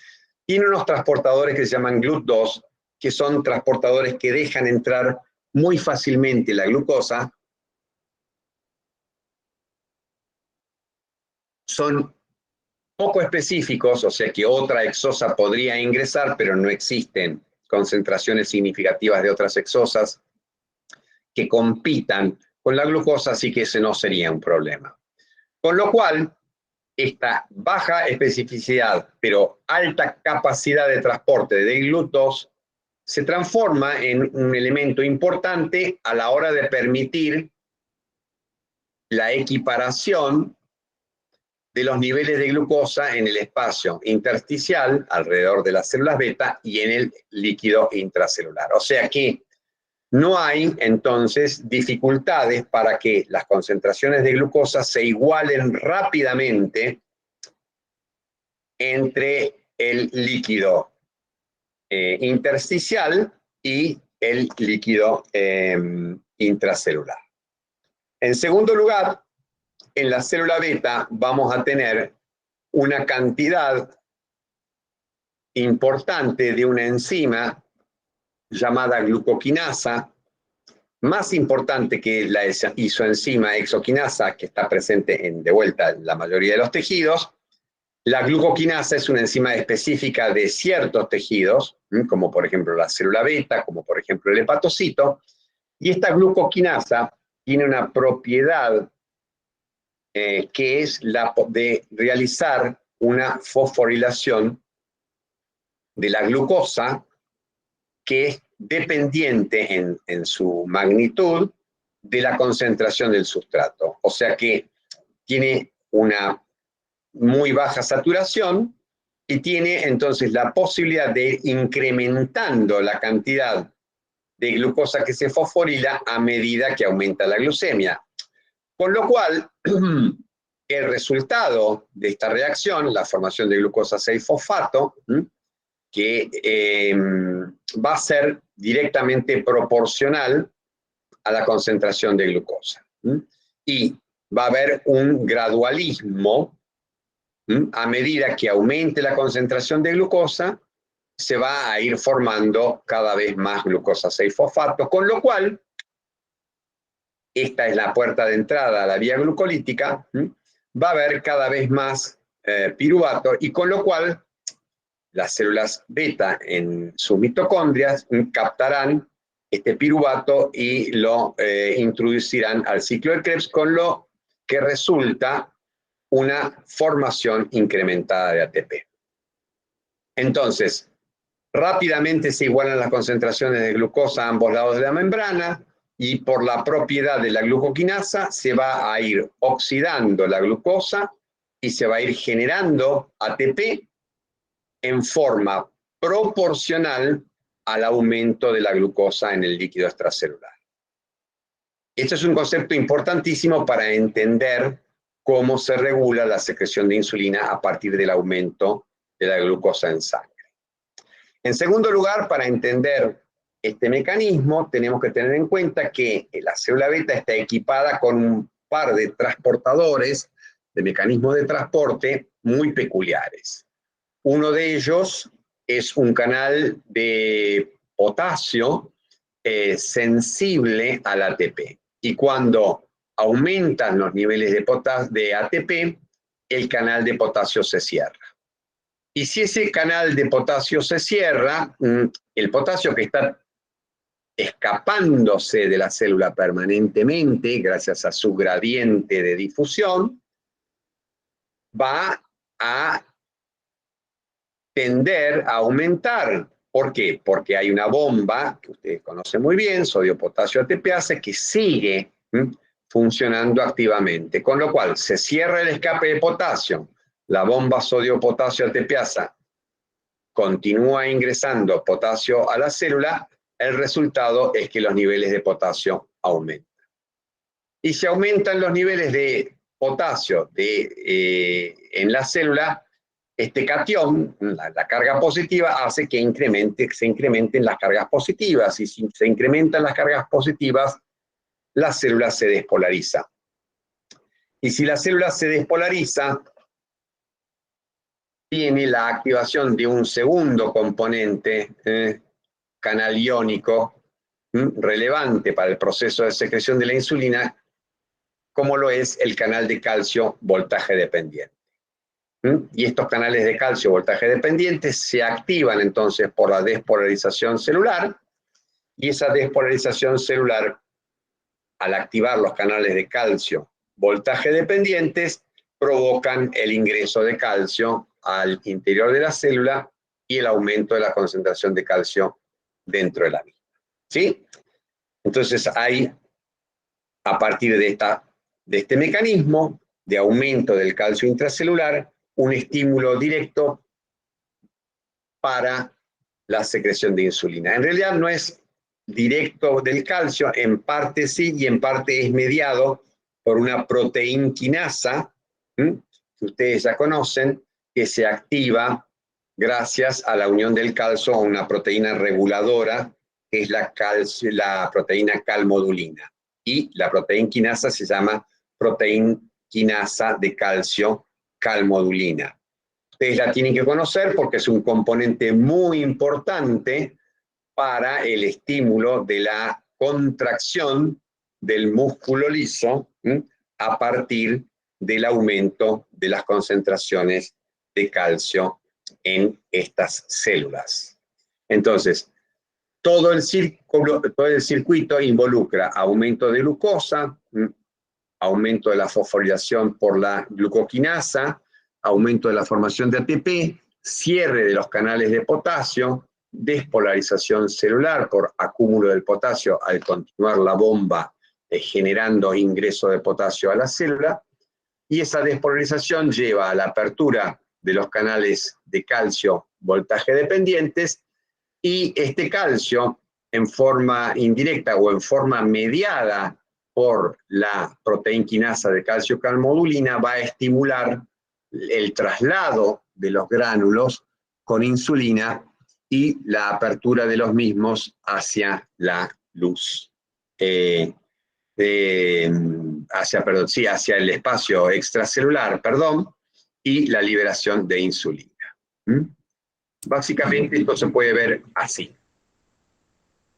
[SPEAKER 1] tiene unos transportadores que se llaman GLUT2, que son transportadores que dejan entrar muy fácilmente la glucosa. Son poco específicos, o sea que otra exosa podría ingresar, pero no existen concentraciones significativas de otras exosas que compitan con la glucosa, así que ese no sería un problema. Con lo cual, esta baja especificidad, pero alta capacidad de transporte de GLUT2 se transforma en un elemento importante a la hora de permitir la equiparación de los niveles de glucosa en el espacio intersticial, alrededor de las células beta, y en el líquido intracelular. O sea que no hay, entonces, dificultades para que las concentraciones de glucosa se igualen rápidamente entre el líquido intersticial y el líquido intracelular. En segundo lugar, en la célula beta vamos a tener una cantidad importante de una enzima llamada glucoquinasa, más importante que la isoenzima exoquinasa, que está presente de vuelta en la mayoría de los tejidos. La glucoquinasa es una enzima específica de ciertos tejidos, como por ejemplo la célula beta, como por ejemplo el hepatocito, y esta glucoquinasa tiene una propiedad que es la de realizar una fosforilación de la glucosa que es dependiente en su magnitud de la concentración del sustrato. O sea que tiene una muy baja saturación y tiene entonces la posibilidad de ir incrementando la cantidad de glucosa que se fosforila a medida que aumenta la glucemia. Con lo cual, el resultado de esta reacción, la formación de glucosa 6-fosfato, que va a ser directamente proporcional a la concentración de glucosa. Y va a haber un gradualismo. A medida que aumente la concentración de glucosa, se va a ir formando cada vez más glucosa 6-fosfato, con lo cual, esta es la puerta de entrada a la vía glucolítica, va a haber cada vez más piruvato, y con lo cual las células beta en sus mitocondrias captarán este piruvato y lo introducirán al ciclo de Krebs, con lo que resulta una formación incrementada de ATP. Entonces, rápidamente se igualan las concentraciones de glucosa a ambos lados de la membrana y por la propiedad de la glucoquinasa se va a ir oxidando la glucosa y se va a ir generando ATP en forma proporcional al aumento de la glucosa en el líquido extracelular. Esto es un concepto importantísimo para entender cómo se regula la secreción de insulina a partir del aumento de la glucosa en sangre. En segundo lugar, para entender este mecanismo, tenemos que tener en cuenta que la célula beta está equipada con un par de transportadores, de mecanismos de transporte muy peculiares. Uno de ellos es un canal de potasio sensible al ATP. Y cuando aumentan los niveles de ATP, el canal de potasio se cierra. Y si ese canal de potasio se cierra, el potasio que está escapándose de la célula permanentemente, gracias a su gradiente de difusión, va a tender a aumentar. ¿Por qué? Porque hay una bomba, que ustedes conocen muy bien, sodio-potasio ATPase, que sigue funcionando activamente, con lo cual se cierra el escape de potasio, la bomba sodio-potasio ATPasa continúa ingresando potasio a la célula, el resultado es que los niveles de potasio aumentan. Y si aumentan los niveles de potasio en la célula, este catión, la carga positiva, hace que se incrementen las cargas positivas, y si se incrementan las cargas positivas, la célula se despolariza. Y si la célula se despolariza, tiene la activación de un segundo componente, canal iónico, relevante para el proceso de secreción de la insulina, como lo es el canal de calcio voltaje dependiente. Y estos canales de calcio voltaje dependiente se activan entonces por la despolarización celular, y esa despolarización celular, al activar los canales de calcio voltaje dependientes, provocan el ingreso de calcio al interior de la célula y el aumento de la concentración de calcio dentro de la misma. ¿Sí? Entonces hay, a partir de este mecanismo de aumento del calcio intracelular, un estímulo directo para la secreción de insulina. En realidad no es directo del calcio, en parte sí, y en parte es mediado por una proteína quinasa, que ustedes ya conocen, que se activa gracias a la unión del calcio a una proteína reguladora, que es la proteína calmodulina. Y la proteína quinasa se llama proteína quinasa de calcio calmodulina. Ustedes la tienen que conocer porque es un componente muy importante para el estímulo de la contracción del músculo liso a partir del aumento de las concentraciones de calcio en estas células. Entonces, todo el circuito involucra aumento de glucosa, aumento de la fosforilación por la glucoquinasa, aumento de la formación de ATP, cierre de los canales de potasio, despolarización celular por acúmulo del potasio al continuar la bomba generando ingreso de potasio a la célula, y esa despolarización lleva a la apertura de los canales de calcio voltaje dependientes, y este calcio, en forma indirecta o en forma mediada por la proteína quinasa de calcio calmodulina, va a estimular el traslado de los gránulos con insulina y la apertura de los mismos hacia la luz, hacia el espacio extracelular, y la liberación de insulina. Básicamente esto se puede ver así.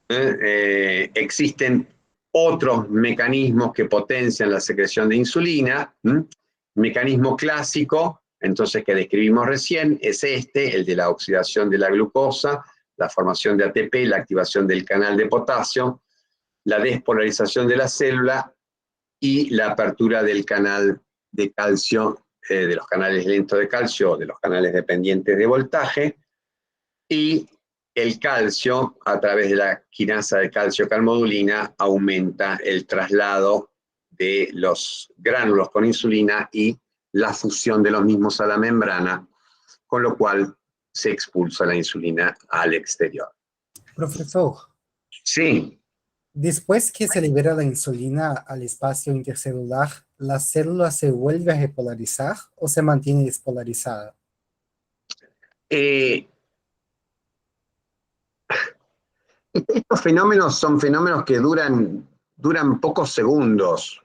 [SPEAKER 1] Existen otros mecanismos que potencian la secreción de insulina. Mecanismo clásico, entonces, que describimos recién, es el de la oxidación de la glucosa, la formación de ATP, la activación del canal de potasio, la despolarización de la célula y la apertura del canal de calcio, de los canales lentos de calcio, de los canales dependientes de voltaje, y el calcio, a través de la quinasa de calcio calmodulina, aumenta el traslado de los gránulos con insulina y la fusión de los mismos a la membrana, con lo cual se expulsa la insulina al exterior.
[SPEAKER 3] Profesor,
[SPEAKER 1] Sí.
[SPEAKER 3] después que se libera la insulina al espacio intercelular, ¿la célula se vuelve a repolarizar o se mantiene despolarizada?
[SPEAKER 1] Estos fenómenos son fenómenos que duran pocos segundos.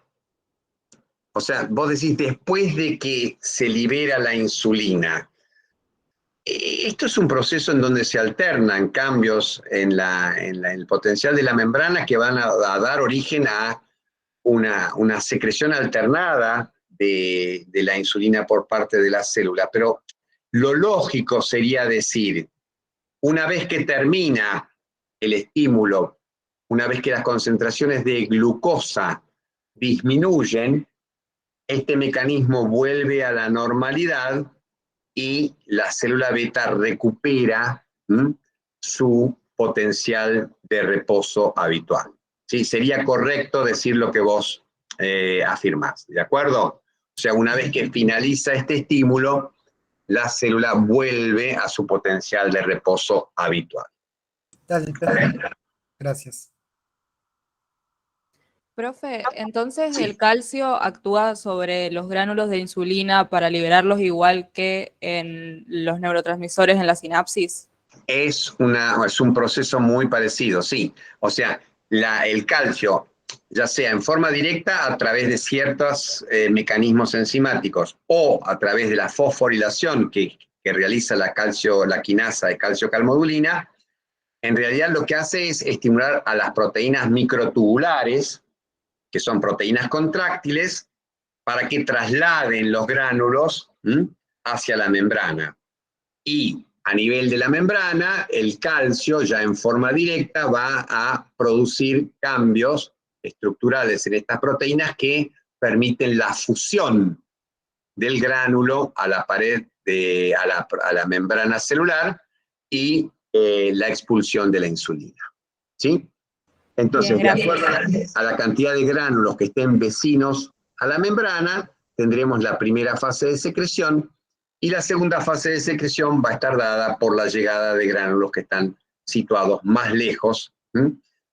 [SPEAKER 1] O sea, vos decís, después de que se libera la insulina. Esto es un proceso en donde se alternan cambios en el potencial de la membrana que van a dar origen a una secreción alternada de la insulina por parte de la célula. Pero lo lógico sería decir, una vez que termina el estímulo, una vez que las concentraciones de glucosa disminuyen, este mecanismo vuelve a la normalidad y la célula beta recupera su potencial de reposo habitual. ¿Sí? Sería correcto decir lo que vos afirmás, ¿de acuerdo? O sea, una vez que finaliza este estímulo, la célula vuelve a su potencial de reposo habitual.
[SPEAKER 3] Dale, perfecto. Gracias.
[SPEAKER 4] Profe, entonces el calcio actúa sobre los gránulos de insulina para liberarlos igual que en los neurotransmisores en la sinapsis.
[SPEAKER 1] Es un proceso muy parecido, sí. O sea, el calcio, ya sea en forma directa a través de ciertos mecanismos enzimáticos o a través de la fosforilación que realiza la quinasa de calcio-calmodulina, en realidad lo que hace es estimular a las proteínas microtubulares, que son proteínas contráctiles, para que trasladen los gránulos hacia la membrana. Y a nivel de la membrana, el calcio ya en forma directa va a producir cambios estructurales en estas proteínas que permiten la fusión del gránulo a la pared, a la membrana celular y la expulsión de la insulina. ¿Sí? Entonces,
[SPEAKER 4] Bien,
[SPEAKER 1] de acuerdo a la cantidad de gránulos que estén vecinos a la membrana, tendremos la primera fase de secreción y la segunda fase de secreción va a estar dada por la llegada de gránulos que están situados más lejos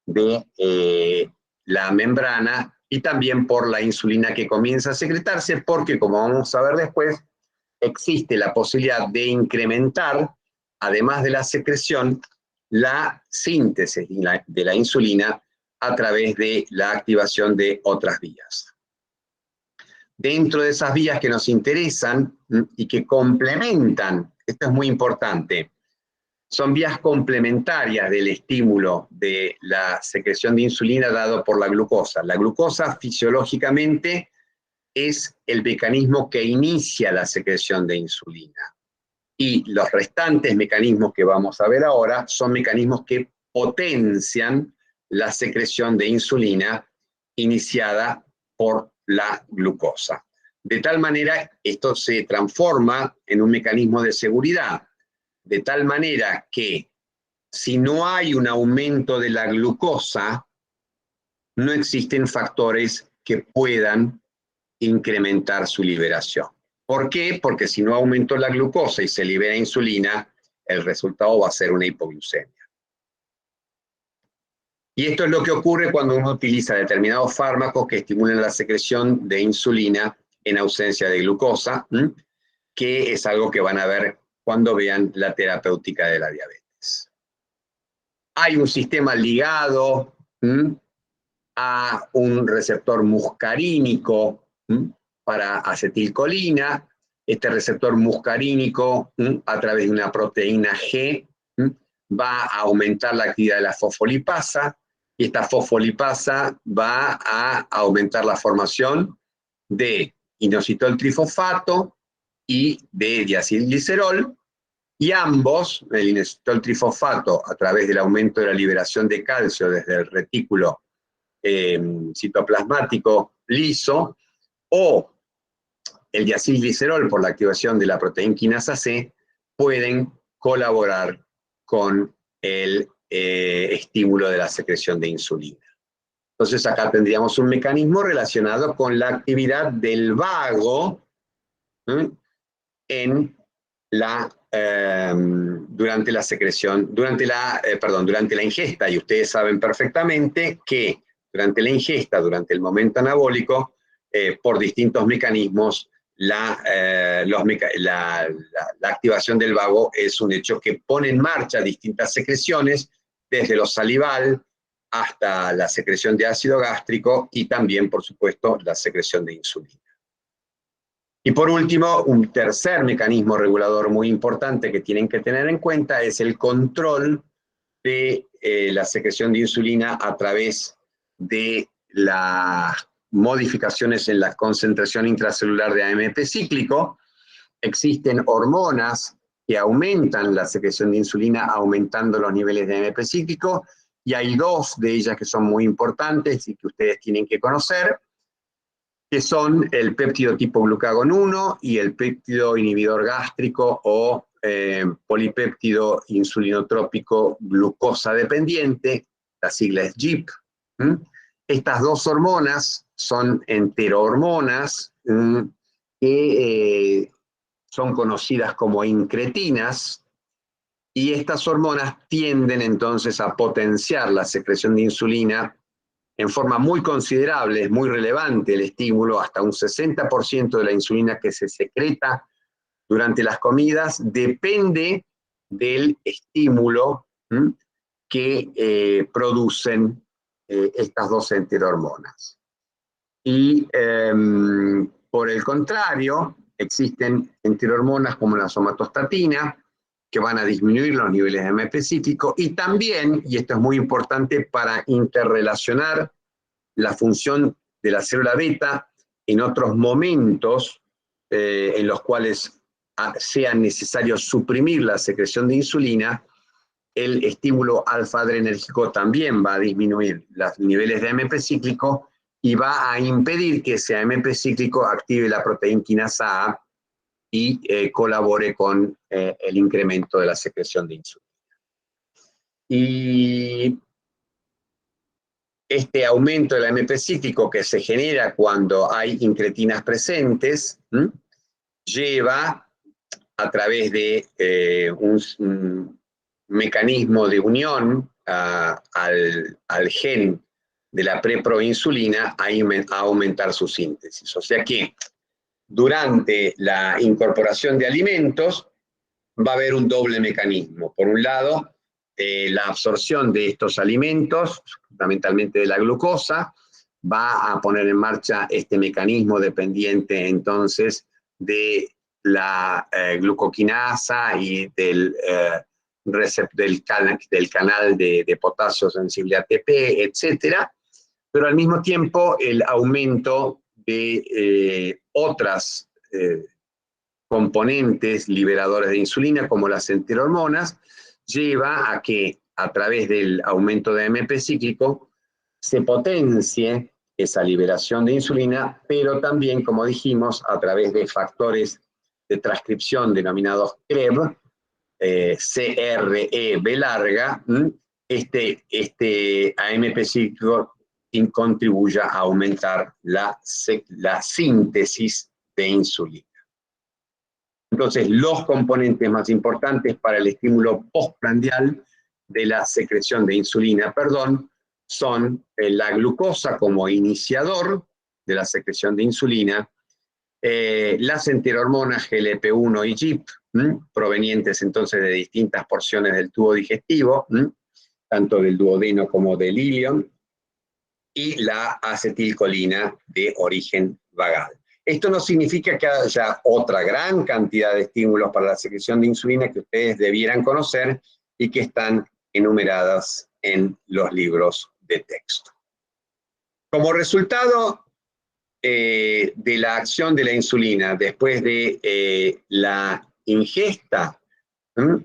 [SPEAKER 1] de la membrana y también por la insulina que comienza a secretarse, porque como vamos a ver después, existe la posibilidad de incrementar, además de la secreción, la síntesis de la insulina a través de la activación de otras vías. Dentro de esas vías que nos interesan y que complementan, esto es muy importante, son vías complementarias del estímulo de la secreción de insulina dado por la glucosa. La glucosa fisiológicamente es el mecanismo que inicia la secreción de insulina. Y los restantes mecanismos que vamos a ver ahora son mecanismos que potencian la secreción de insulina iniciada por la glucosa. De tal manera, esto se transforma en un mecanismo de seguridad, de tal manera que si no hay un aumento de la glucosa, no existen factores que puedan incrementar su liberación. ¿Por qué? Porque si no aumentó la glucosa y se libera insulina, el resultado va a ser una hipoglucemia. Y esto es lo que ocurre cuando uno utiliza determinados fármacos que estimulan la secreción de insulina en ausencia de glucosa, que es algo que van a ver cuando vean la terapéutica de la diabetes. Hay un sistema ligado a un receptor muscarínico para acetilcolina. Este receptor muscarínico, a través de una proteína G, va a aumentar la actividad de la fosfolipasa, y esta fosfolipasa va a aumentar la formación de inositol trifosfato y de diacilglicerol, y ambos, el inositol trifosfato, a través del aumento de la liberación de calcio desde el retículo citoplasmático liso, o el diacilglicerol por la activación de la proteína quinasa C, pueden colaborar con el estímulo de la secreción de insulina. Entonces acá tendríamos un mecanismo relacionado con la actividad del vago en la durante la secreción, durante la ingesta, y ustedes saben perfectamente que durante la ingesta, durante el momento anabólico, por distintos mecanismos, la activación del vago es un hecho que pone en marcha distintas secreciones, desde lo salival hasta la secreción de ácido gástrico y también, por supuesto, la secreción de insulina. Y por último, un tercer mecanismo regulador muy importante que tienen que tener en cuenta es el control de la secreción de insulina a través de las modificaciones en la concentración intracelular de AMP cíclico. Existen hormonas que aumentan la secreción de insulina aumentando los niveles de AMP cíclico, y hay dos de ellas que son muy importantes y que ustedes tienen que conocer, que son el péptido tipo glucagón 1 y el péptido inhibidor gástrico o polipéptido insulinotrópico glucosa dependiente, la sigla es GIP. Estas dos hormonas son enterohormonas que son conocidas como incretinas, y estas hormonas tienden entonces a potenciar la secreción de insulina en forma muy considerable. Es muy relevante el estímulo, hasta un 60% de la insulina que se secreta durante las comidas depende del estímulo que producen estas dos enterohormonas. Y por el contrario, existen enterohormonas como la somatostatina, que van a disminuir los niveles de AMP cíclico, y también, y esto es muy importante para interrelacionar la función de la célula beta en otros momentos en los cuales sea necesario suprimir la secreción de insulina, el estímulo alfa-adrenérgico también va a disminuir los niveles de AMP cíclico y va a impedir que ese AMP cíclico active la proteína quinasa A y colabore con el incremento de la secreción de insulina. Y este aumento del AMP cíclico que se genera cuando hay incretinas presentes lleva a través de un mecanismo de unión al gen de la preproinsulina a aumentar su síntesis. O sea que durante la incorporación de alimentos va a haber un doble mecanismo. Por un lado, la absorción de estos alimentos, fundamentalmente de la glucosa, va a poner en marcha este mecanismo dependiente entonces de la glucoquinasa y del canal de potasio sensible ATP, etcétera, pero al mismo tiempo el aumento de otras componentes liberadores de insulina, como las enterohormonas, lleva a que a través del aumento de AMP cíclico se potencie esa liberación de insulina, pero también, como dijimos, a través de factores de transcripción denominados CREB, CREB larga, este AMP cíclico contribuye a aumentar la síntesis de insulina. Entonces, los componentes más importantes para el estímulo postprandial de la secreción de insulina, son la glucosa como iniciador de la secreción de insulina, las enterohormonas GLP-1 y GIP, provenientes entonces de distintas porciones del tubo digestivo, tanto del duodeno como del ilion, y la acetilcolina de origen vagal. Esto no significa que haya otra gran cantidad de estímulos para la secreción de insulina que ustedes debieran conocer y que están enumeradas en los libros de texto. Como resultado de la acción de la insulina después de la ingesta,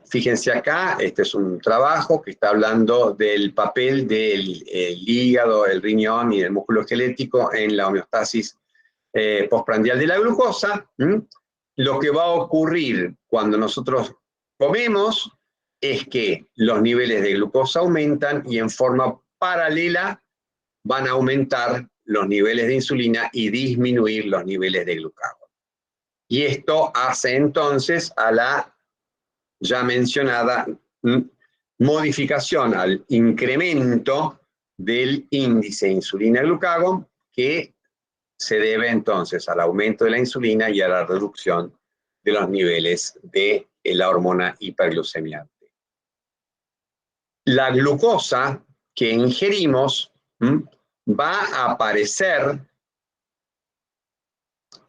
[SPEAKER 1] fíjense acá, este es un trabajo que está hablando del papel del hígado, el riñón y el músculo esquelético en la homeostasis postprandial de la glucosa. Lo que va a ocurrir cuando nosotros comemos es que los niveles de glucosa aumentan y en forma paralela van a aumentar los niveles de insulina y disminuir los niveles de glucagón. Y esto hace entonces a la ya mencionada modificación al incremento del índice insulina-glucagón, que se debe entonces al aumento de la insulina y a la reducción de los niveles de la hormona hiperglucemiante. La glucosa que ingerimos va a aparecer,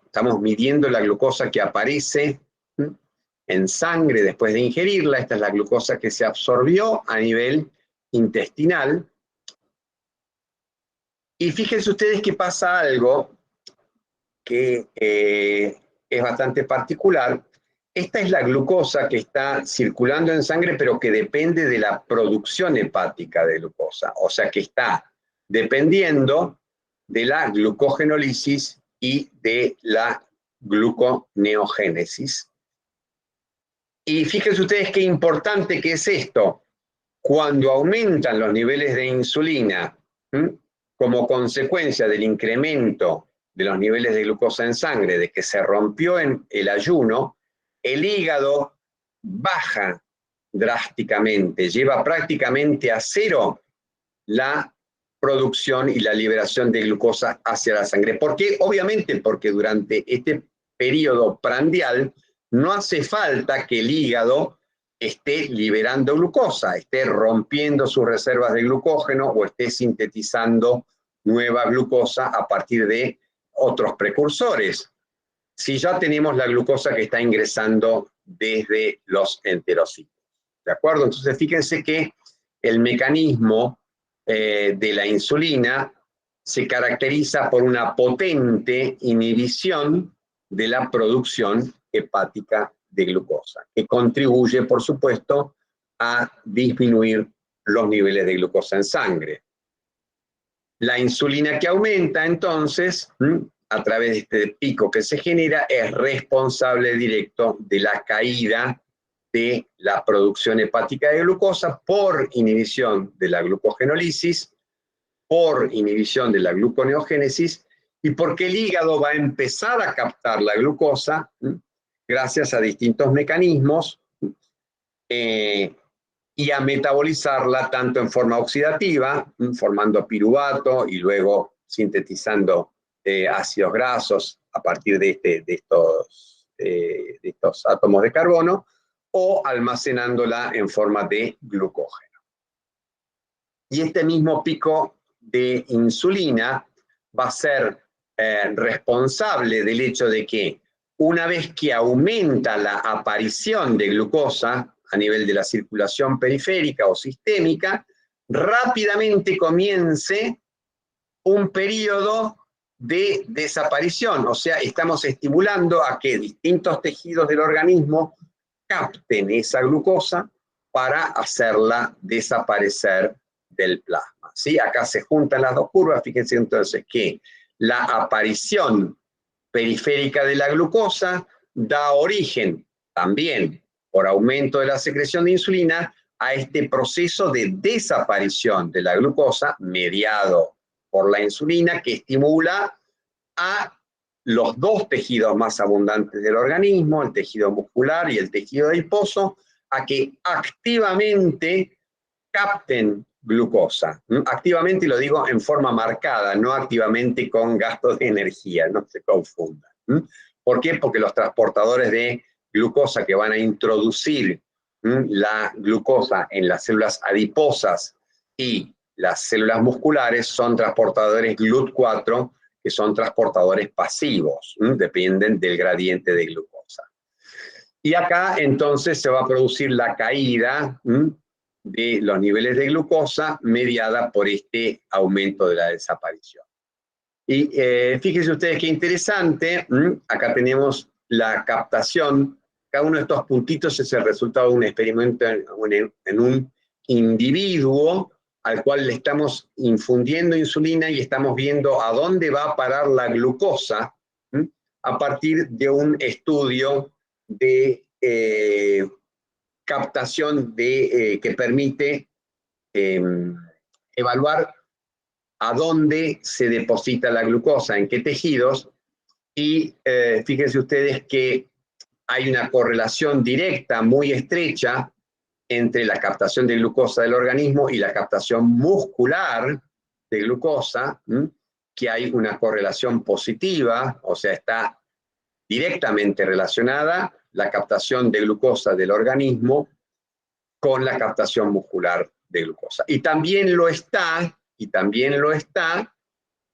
[SPEAKER 1] estamos midiendo la glucosa que aparece en sangre después de ingerirla. Esta es la glucosa que se absorbió a nivel intestinal. Y fíjense ustedes que pasa algo que es bastante particular. Esta es la glucosa que está circulando en sangre, pero que depende de la producción hepática de glucosa. O sea que está dependiendo de la glucogenólisis y de la gluconeogénesis. Y fíjense ustedes qué importante que es esto. Cuando aumentan los niveles de insulina, como consecuencia del incremento de los niveles de glucosa en sangre, de que se rompió en el ayuno, el hígado baja drásticamente, lleva prácticamente a cero la producción y la liberación de glucosa hacia la sangre. ¿Por qué? Obviamente porque durante este periodo prandial no hace falta que el hígado esté liberando glucosa, esté rompiendo sus reservas de glucógeno o esté sintetizando nueva glucosa a partir de otros precursores. Si ya tenemos la glucosa que está ingresando desde los enterocitos. ¿De acuerdo? Entonces fíjense que el mecanismo de la insulina se caracteriza por una potente inhibición de la producción hepática de glucosa, que contribuye, por supuesto, a disminuir los niveles de glucosa en sangre. La insulina que aumenta, entonces, a través de este pico que se genera, es responsable directo de la caída de la producción hepática de glucosa por inhibición de la glucogenólisis, por inhibición de la gluconeogénesis, y porque el hígado va a empezar a captar la glucosa gracias a distintos mecanismos y a metabolizarla tanto en forma oxidativa, formando piruvato y luego sintetizando ácidos grasos a partir de estos átomos de carbono, o almacenándola en forma de glucógeno. Y este mismo pico de insulina va a ser responsable del hecho de que una vez que aumenta la aparición de glucosa a nivel de la circulación periférica o sistémica, rápidamente comience un periodo de desaparición. O sea, estamos estimulando a que distintos tejidos del organismo capten esa glucosa para hacerla desaparecer del plasma. ¿Sí? Acá se juntan las dos curvas. Fíjense entonces que la aparición periférica de la glucosa da origen también, por aumento de la secreción de insulina, a este proceso de desaparición de la glucosa mediado por la insulina, que estimula a los dos tejidos más abundantes del organismo, el tejido muscular y el tejido adiposo, a que activamente capten glucosa. Activamente lo digo en forma marcada, no activamente con gasto de energía, no se confundan. ¿Por qué? Porque los transportadores de glucosa que van a introducir la glucosa en las células adiposas y las células musculares son transportadores GLUT4, que son transportadores pasivos, dependen del gradiente de glucosa. Y acá entonces se va a producir la caída de los niveles de glucosa mediada por este aumento de la desaparición. Y fíjense ustedes qué interesante, acá tenemos la captación, cada uno de estos puntitos es el resultado de un experimento en un individuo al cual le estamos infundiendo insulina y estamos viendo a dónde va a parar la glucosa a partir de un estudio de captación que permite evaluar a dónde se deposita la glucosa, en qué tejidos, y fíjense ustedes que hay una correlación directa, muy estrecha, entre la captación de glucosa del organismo y la captación muscular de glucosa, que hay una correlación positiva, o sea, está directamente relacionada la captación de glucosa del organismo con la captación muscular de glucosa. Y también lo está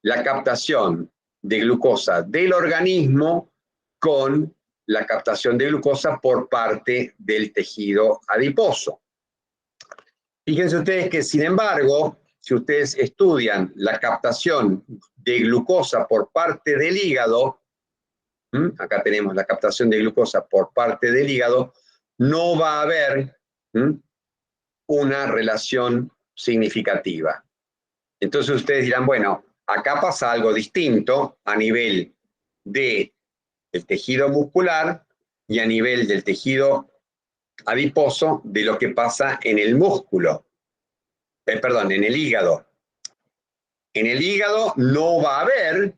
[SPEAKER 1] la captación de glucosa del organismo con la captación de glucosa por parte del tejido adiposo. Fíjense ustedes que, sin embargo, si ustedes estudian la captación de glucosa por parte del hígado, acá tenemos la captación de glucosa por parte del hígado, no va a haber una relación significativa. Entonces ustedes dirán, bueno, acá pasa algo distinto a nivel del tejido muscular y a nivel del tejido adiposo de lo que pasa en el músculo. Perdón, en el hígado. En el hígado no va a haber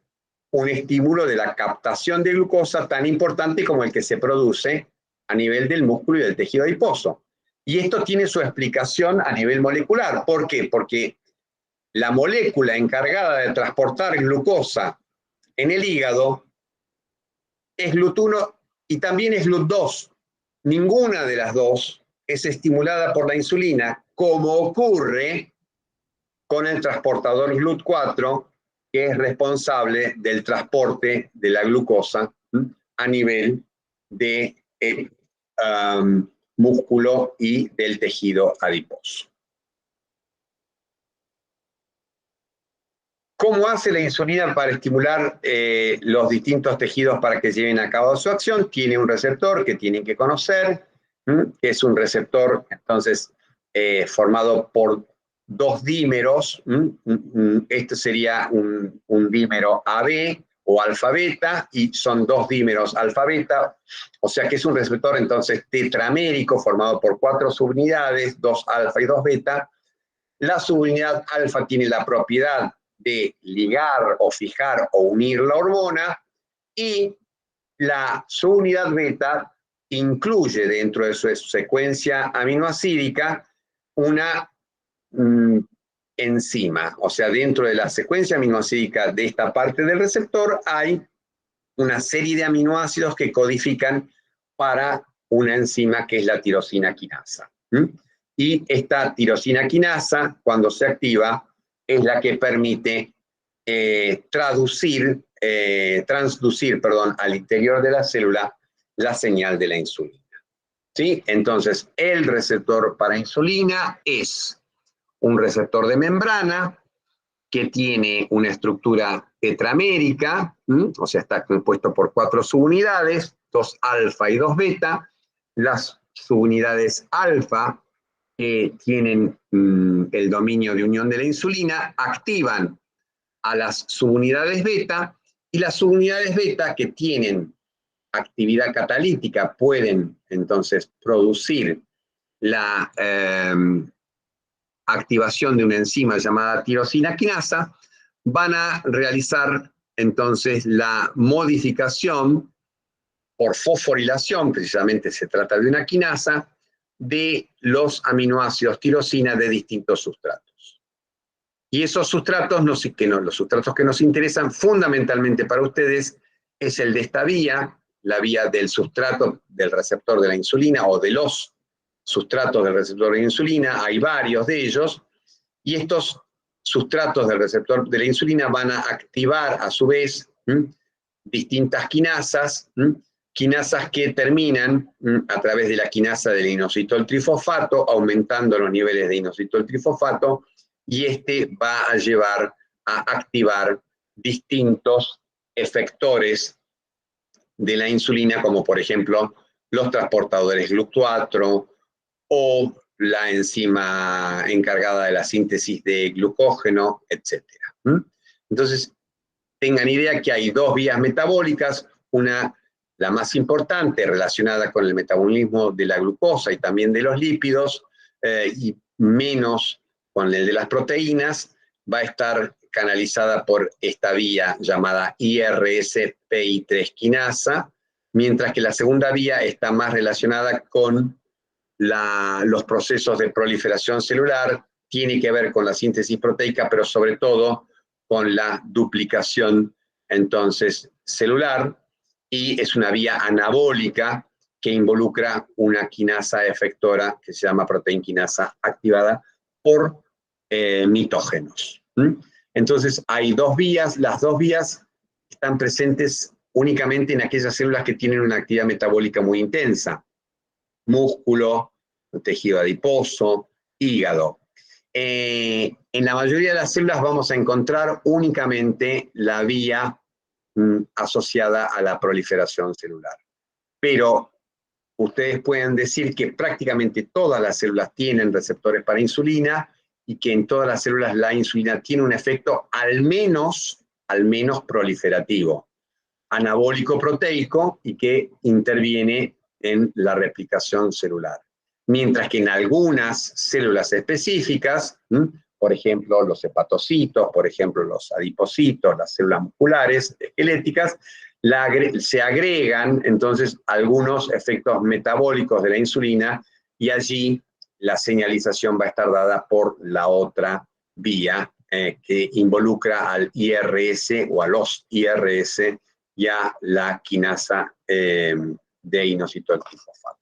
[SPEAKER 1] un estímulo de la captación de glucosa tan importante como el que se produce a nivel del músculo y del tejido adiposo. Y esto tiene su explicación a nivel molecular. ¿Por qué? Porque la molécula encargada de transportar glucosa en el hígado es GLUT1 y también es GLUT2. Ninguna de las dos es estimulada por la insulina, como ocurre con el transportador GLUT4, que es responsable del transporte de la glucosa a nivel del músculo y del tejido adiposo. ¿Cómo hace la insulina para estimular los distintos tejidos para que lleven a cabo su acción? Tiene un receptor que tienen que conocer, que es un receptor, entonces, formado por dos dímeros. Este sería un dímero AB o alfa-beta, y son dos dímeros alfa-beta, o sea que es un receptor, entonces, tetramérico, formado por 4 subunidades, 2 alfa y 2 beta. La subunidad alfa tiene la propiedad de ligar o fijar o unir la hormona, y la subunidad beta incluye dentro de su secuencia aminoácidica una enzima. O sea, dentro de la secuencia aminoácidica de esta parte del receptor hay una serie de aminoácidos que codifican para una enzima que es la tirosina quinasa. Y esta tirosina quinasa, cuando se activa, es la que permite transducir al interior de la célula la señal de la insulina. ¿Sí? Entonces, el receptor para insulina es un receptor de membrana que tiene una estructura tetramérica, o sea, está compuesto por 4 subunidades, 2 alfa y 2 beta. Las subunidades alfa, que tienen el dominio de unión de la insulina, activan a las subunidades beta, y las subunidades beta, que tienen actividad catalítica, pueden entonces producir la activación de una enzima llamada tirosina quinasa, van a realizar entonces la modificación por fosforilación, precisamente se trata de una quinasa, de los aminoácidos tirosina de distintos sustratos. Y esos sustratos, los sustratos que nos interesan fundamentalmente para ustedes, es el de esta vía, la vía del sustrato del receptor de la insulina, o de los sustratos del receptor de la insulina. Hay varios de ellos, y estos sustratos del receptor de la insulina van a activar a su vez distintas quinasas, quinasas que terminan a través de la quinasa del inositol trifosfato, aumentando los niveles de inositol trifosfato, y este va a llevar a activar distintos efectores de la insulina, como por ejemplo los transportadores GLUT4 o la enzima encargada de la síntesis de glucógeno, etc. Entonces, tengan idea que hay 2 vías metabólicas, una, la más importante, relacionada con el metabolismo de la glucosa y también de los lípidos, y menos con el de las proteínas, va a estar canalizada por esta vía llamada IRS-PI3 quinasa, mientras que la segunda vía está más relacionada con los procesos de proliferación celular, tiene que ver con la síntesis proteica, pero sobre todo con la duplicación entonces celular, y es una vía anabólica que involucra una quinasa efectora que se llama proteinquinasa activada por mitógenos. Entonces hay dos vías, las dos vías están presentes únicamente en aquellas células que tienen una actividad metabólica muy intensa: músculo, tejido adiposo, hígado. En la mayoría de las células vamos a encontrar únicamente la vía asociada a la proliferación celular. Pero ustedes pueden decir que prácticamente todas las células tienen receptores para insulina y que en todas las células la insulina tiene un efecto al menos proliferativo, anabólico proteico, y que interviene en la replicación celular. Mientras que en algunas células específicas, por ejemplo los hepatocitos, por ejemplo los adipocitos, las células musculares esqueléticas, se agregan entonces algunos efectos metabólicos de la insulina, y allí la señalización va a estar dada por la otra vía que involucra al IRS o a los IRS y a la quinasa de inositol trifosfato.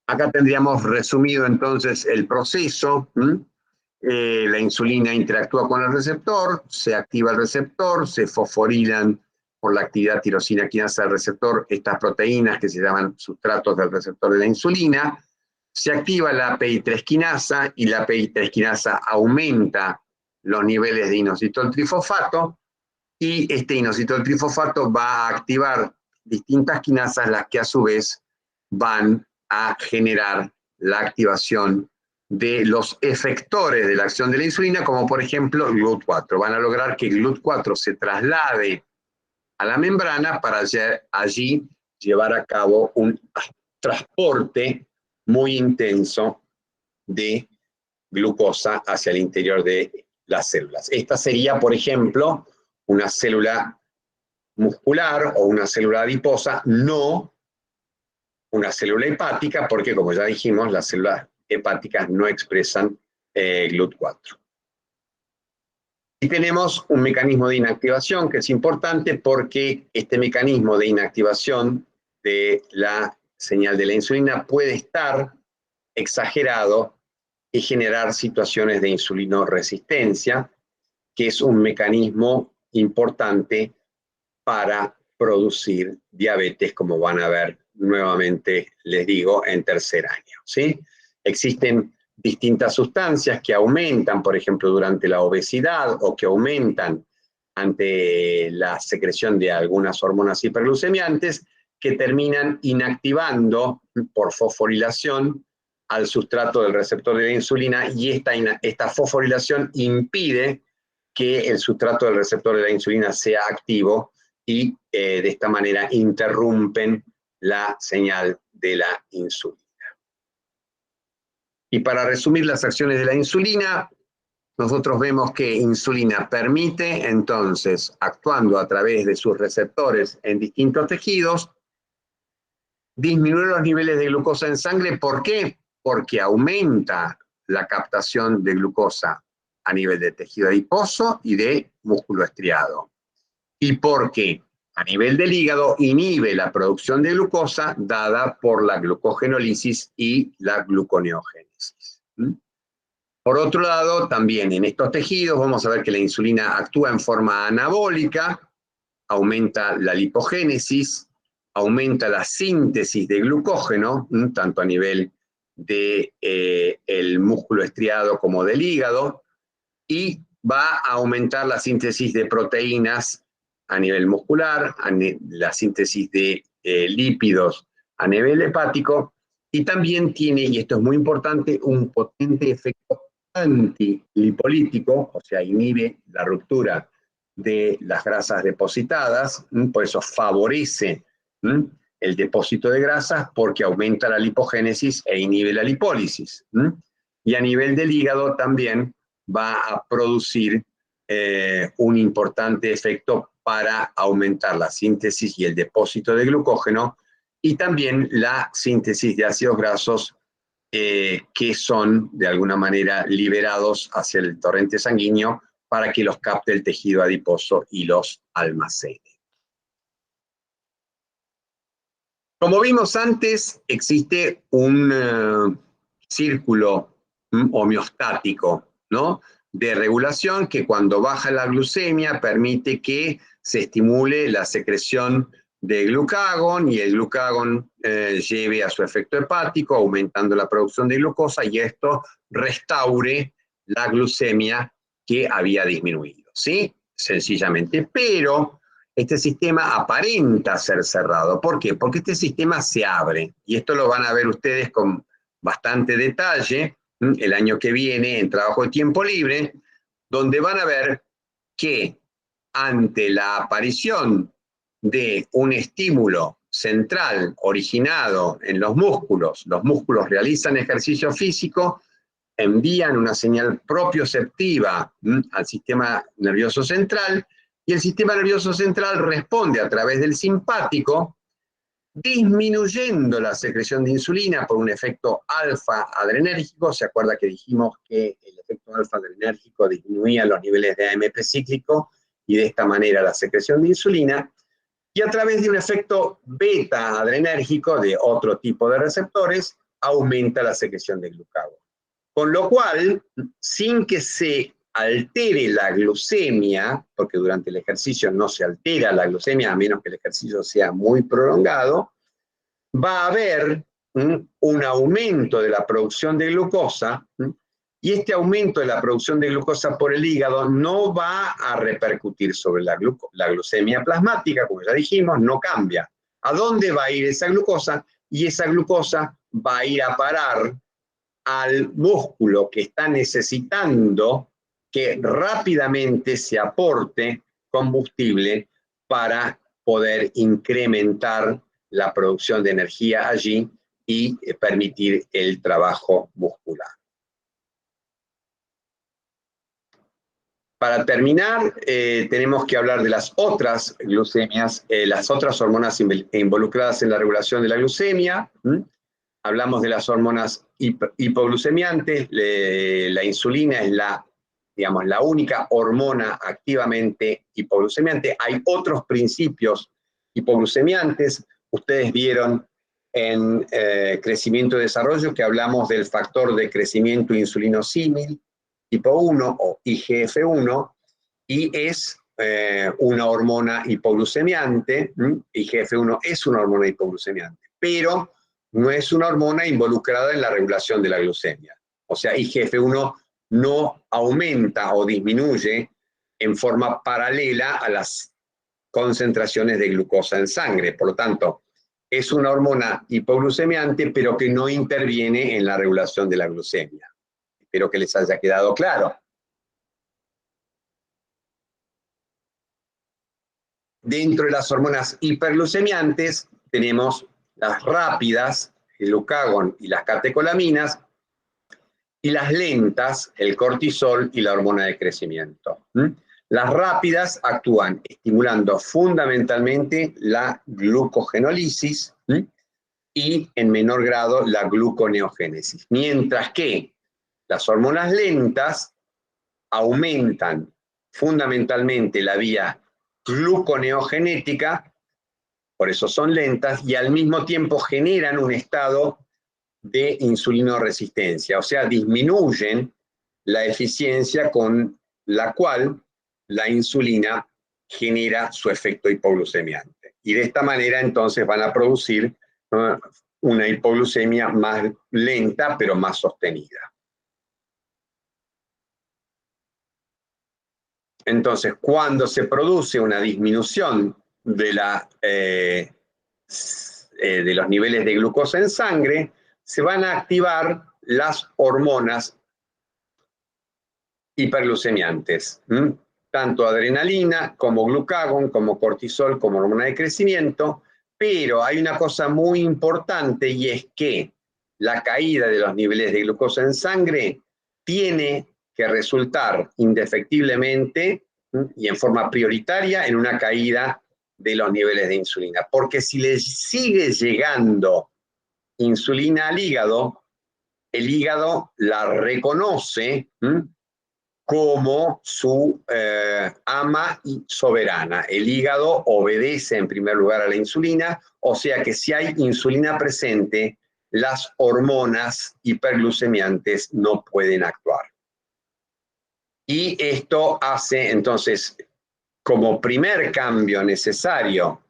[SPEAKER 1] Acá tendríamos resumido entonces el proceso. La insulina interactúa con el receptor, se activa el receptor, se fosforilan por la actividad tirosina quinasa del receptor estas proteínas que se llaman sustratos del receptor de la insulina, se activa la PI3 quinasa y la PI3 quinasa aumenta los niveles de inositol trifosfato, y este inositol trifosfato va a activar distintas quinasas, las que a su vez van a generar la activación de los efectores de la acción de la insulina, como por ejemplo GLUT4. Van a lograr que GLUT4 se traslade a la membrana para allí llevar a cabo un transporte muy intenso de glucosa hacia el interior de las células. Esta sería, por ejemplo, una célula muscular o una célula adiposa, no una célula hepática, porque como ya dijimos, las células hepáticas no expresan GLUT4. Y tenemos un mecanismo de inactivación que es importante, porque este mecanismo de inactivación de la señal de la insulina puede estar exagerado y generar situaciones de insulinoresistencia, que es un mecanismo importante para producir diabetes, como van a ver nuevamente, les digo, en tercer año, ¿sí? Existen distintas sustancias que aumentan, por ejemplo, durante la obesidad, o que aumentan ante la secreción de algunas hormonas hiperglucemiantes, que terminan inactivando por fosforilación al sustrato del receptor de la insulina, y esta fosforilación impide que el sustrato del receptor de la insulina sea activo, y de esta manera interrumpen la señal de la insulina. Y para resumir las acciones de la insulina, nosotros vemos que insulina permite, entonces, actuando a través de sus receptores en distintos tejidos, disminuir los niveles de glucosa en sangre. ¿Por qué? Porque aumenta la captación de glucosa a nivel de tejido adiposo y de músculo estriado. Y porque a nivel del hígado inhibe la producción de glucosa dada por la glucogenólisis y la gluconeogénesis. Por otro lado, también en estos tejidos vamos a ver que la insulina actúa en forma anabólica, aumenta la lipogénesis, aumenta la síntesis de glucógeno, tanto a nivel de el músculo estriado como del hígado, y va a aumentar la síntesis de proteínas a nivel muscular, la síntesis de lípidos a nivel hepático, y también tiene, y esto es muy importante, un potente efecto antilipolítico, o sea, inhibe la ruptura de las grasas depositadas, por eso favorece el depósito de grasas, porque aumenta la lipogénesis e inhibe la lipólisis. Y a nivel del hígado también va a producir un importante efecto para aumentar la síntesis y el depósito de glucógeno, y también la síntesis de ácidos grasos que son de alguna manera liberados hacia el torrente sanguíneo para que los capte el tejido adiposo y los almacene. Como vimos antes, existe un círculo homeostático, ¿no?, de regulación que cuando baja la glucemia permite que se estimule la secreción de glucagón y el glucagón lleve a su efecto hepático, aumentando la producción de glucosa, y esto restaure la glucemia que había disminuido, ¿sí? Sencillamente. Pero este sistema aparenta ser cerrado. ¿Por qué? Porque este sistema se abre, y esto lo van a ver ustedes con bastante detalle el año que viene en trabajo de tiempo libre, donde van a ver que ante la aparición de un estímulo central originado en los músculos realizan ejercicio físico, envían una señal propioceptiva al sistema nervioso central, y el sistema nervioso central responde a través del simpático, disminuyendo la secreción de insulina por un efecto alfa adrenérgico. ¿Se acuerda que dijimos que el efecto alfa adrenérgico disminuía los niveles de AMP cíclico y de esta manera la secreción de insulina? Y a través de un efecto beta adrenérgico de otro tipo de receptores, aumenta la secreción de glucagón. Con lo cual, sin que se altere la glucemia, porque durante el ejercicio no se altera la glucemia, a menos que el ejercicio sea muy prolongado, va a haber un aumento de la producción de glucosa, y este aumento de la producción de glucosa por el hígado no va a repercutir sobre la glucemia plasmática, como ya dijimos, no cambia. ¿A dónde va a ir esa glucosa? Y esa glucosa va a ir a parar al músculo que está necesitando que rápidamente se aporte combustible para poder incrementar la producción de energía allí y permitir el trabajo muscular. Para terminar, tenemos que hablar de las otras glucemias, las otras hormonas involucradas en la regulación de la glucemia. Hablamos de las hormonas hipoglucemiantes. La insulina es la única hormona activamente hipoglucemiante. Hay otros principios hipoglucemiantes. Ustedes vieron en crecimiento y desarrollo que hablamos del factor de crecimiento insulinosímil tipo 1 o IGF-1, y es una hormona hipoglucemiante. IGF-1 es una hormona hipoglucemiante, pero no es una hormona involucrada en la regulación de la glucemia. O sea, IGF-1 no aumenta o disminuye en forma paralela a las concentraciones de glucosa en sangre. Por lo tanto, es una hormona hipoglucemiante, pero que no interviene en la regulación de la glucemia. Espero que les haya quedado claro. Dentro de las hormonas hiperglucemiantes tenemos las rápidas, el glucagón y las catecolaminas, y las lentas, el cortisol y la hormona de crecimiento. Las rápidas actúan estimulando fundamentalmente la glucogenólisis y en menor grado la gluconeogénesis, mientras que las hormonas lentas aumentan fundamentalmente la vía gluconeogenética, por eso son lentas, y al mismo tiempo generan un estado de insulinoresistencia, o sea, disminuyen la eficiencia con la cual la insulina genera su efecto hipoglucemiante. Y de esta manera entonces van a producir una hipoglucemia más lenta, pero más sostenida. Entonces, cuando se produce una disminución de los niveles de glucosa en sangre, se van a activar las hormonas hiperglucemiantes, tanto adrenalina como glucagón, como cortisol, como hormona de crecimiento. Pero hay una cosa muy importante, y es que la caída de los niveles de glucosa en sangre tiene que resultar indefectiblemente y en forma prioritaria en una caída de los niveles de insulina. Porque si le sigue llegando insulina al hígado, el hígado la reconoce como su ama y soberana. El hígado obedece en primer lugar a la insulina, o sea que si hay insulina presente, las hormonas hiperglucemiantes no pueden actuar. Y esto hace entonces, como primer cambio necesario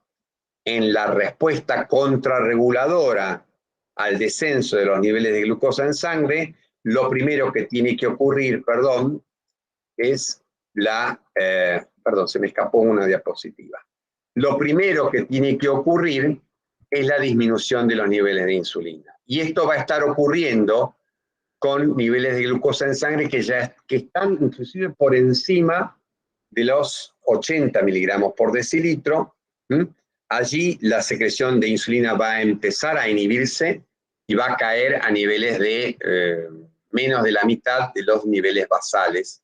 [SPEAKER 1] en la respuesta contrarreguladora al descenso de los niveles de glucosa en sangre, lo primero que tiene que ocurrir, es se me escapó una diapositiva. Lo primero que tiene que ocurrir es la disminución de los niveles de insulina. Y esto va a estar ocurriendo con niveles de glucosa en sangre que están inclusive por encima de los 80 miligramos por decilitro. Allí la secreción de insulina va a empezar a inhibirse y va a caer a niveles de menos de la mitad de los niveles basales.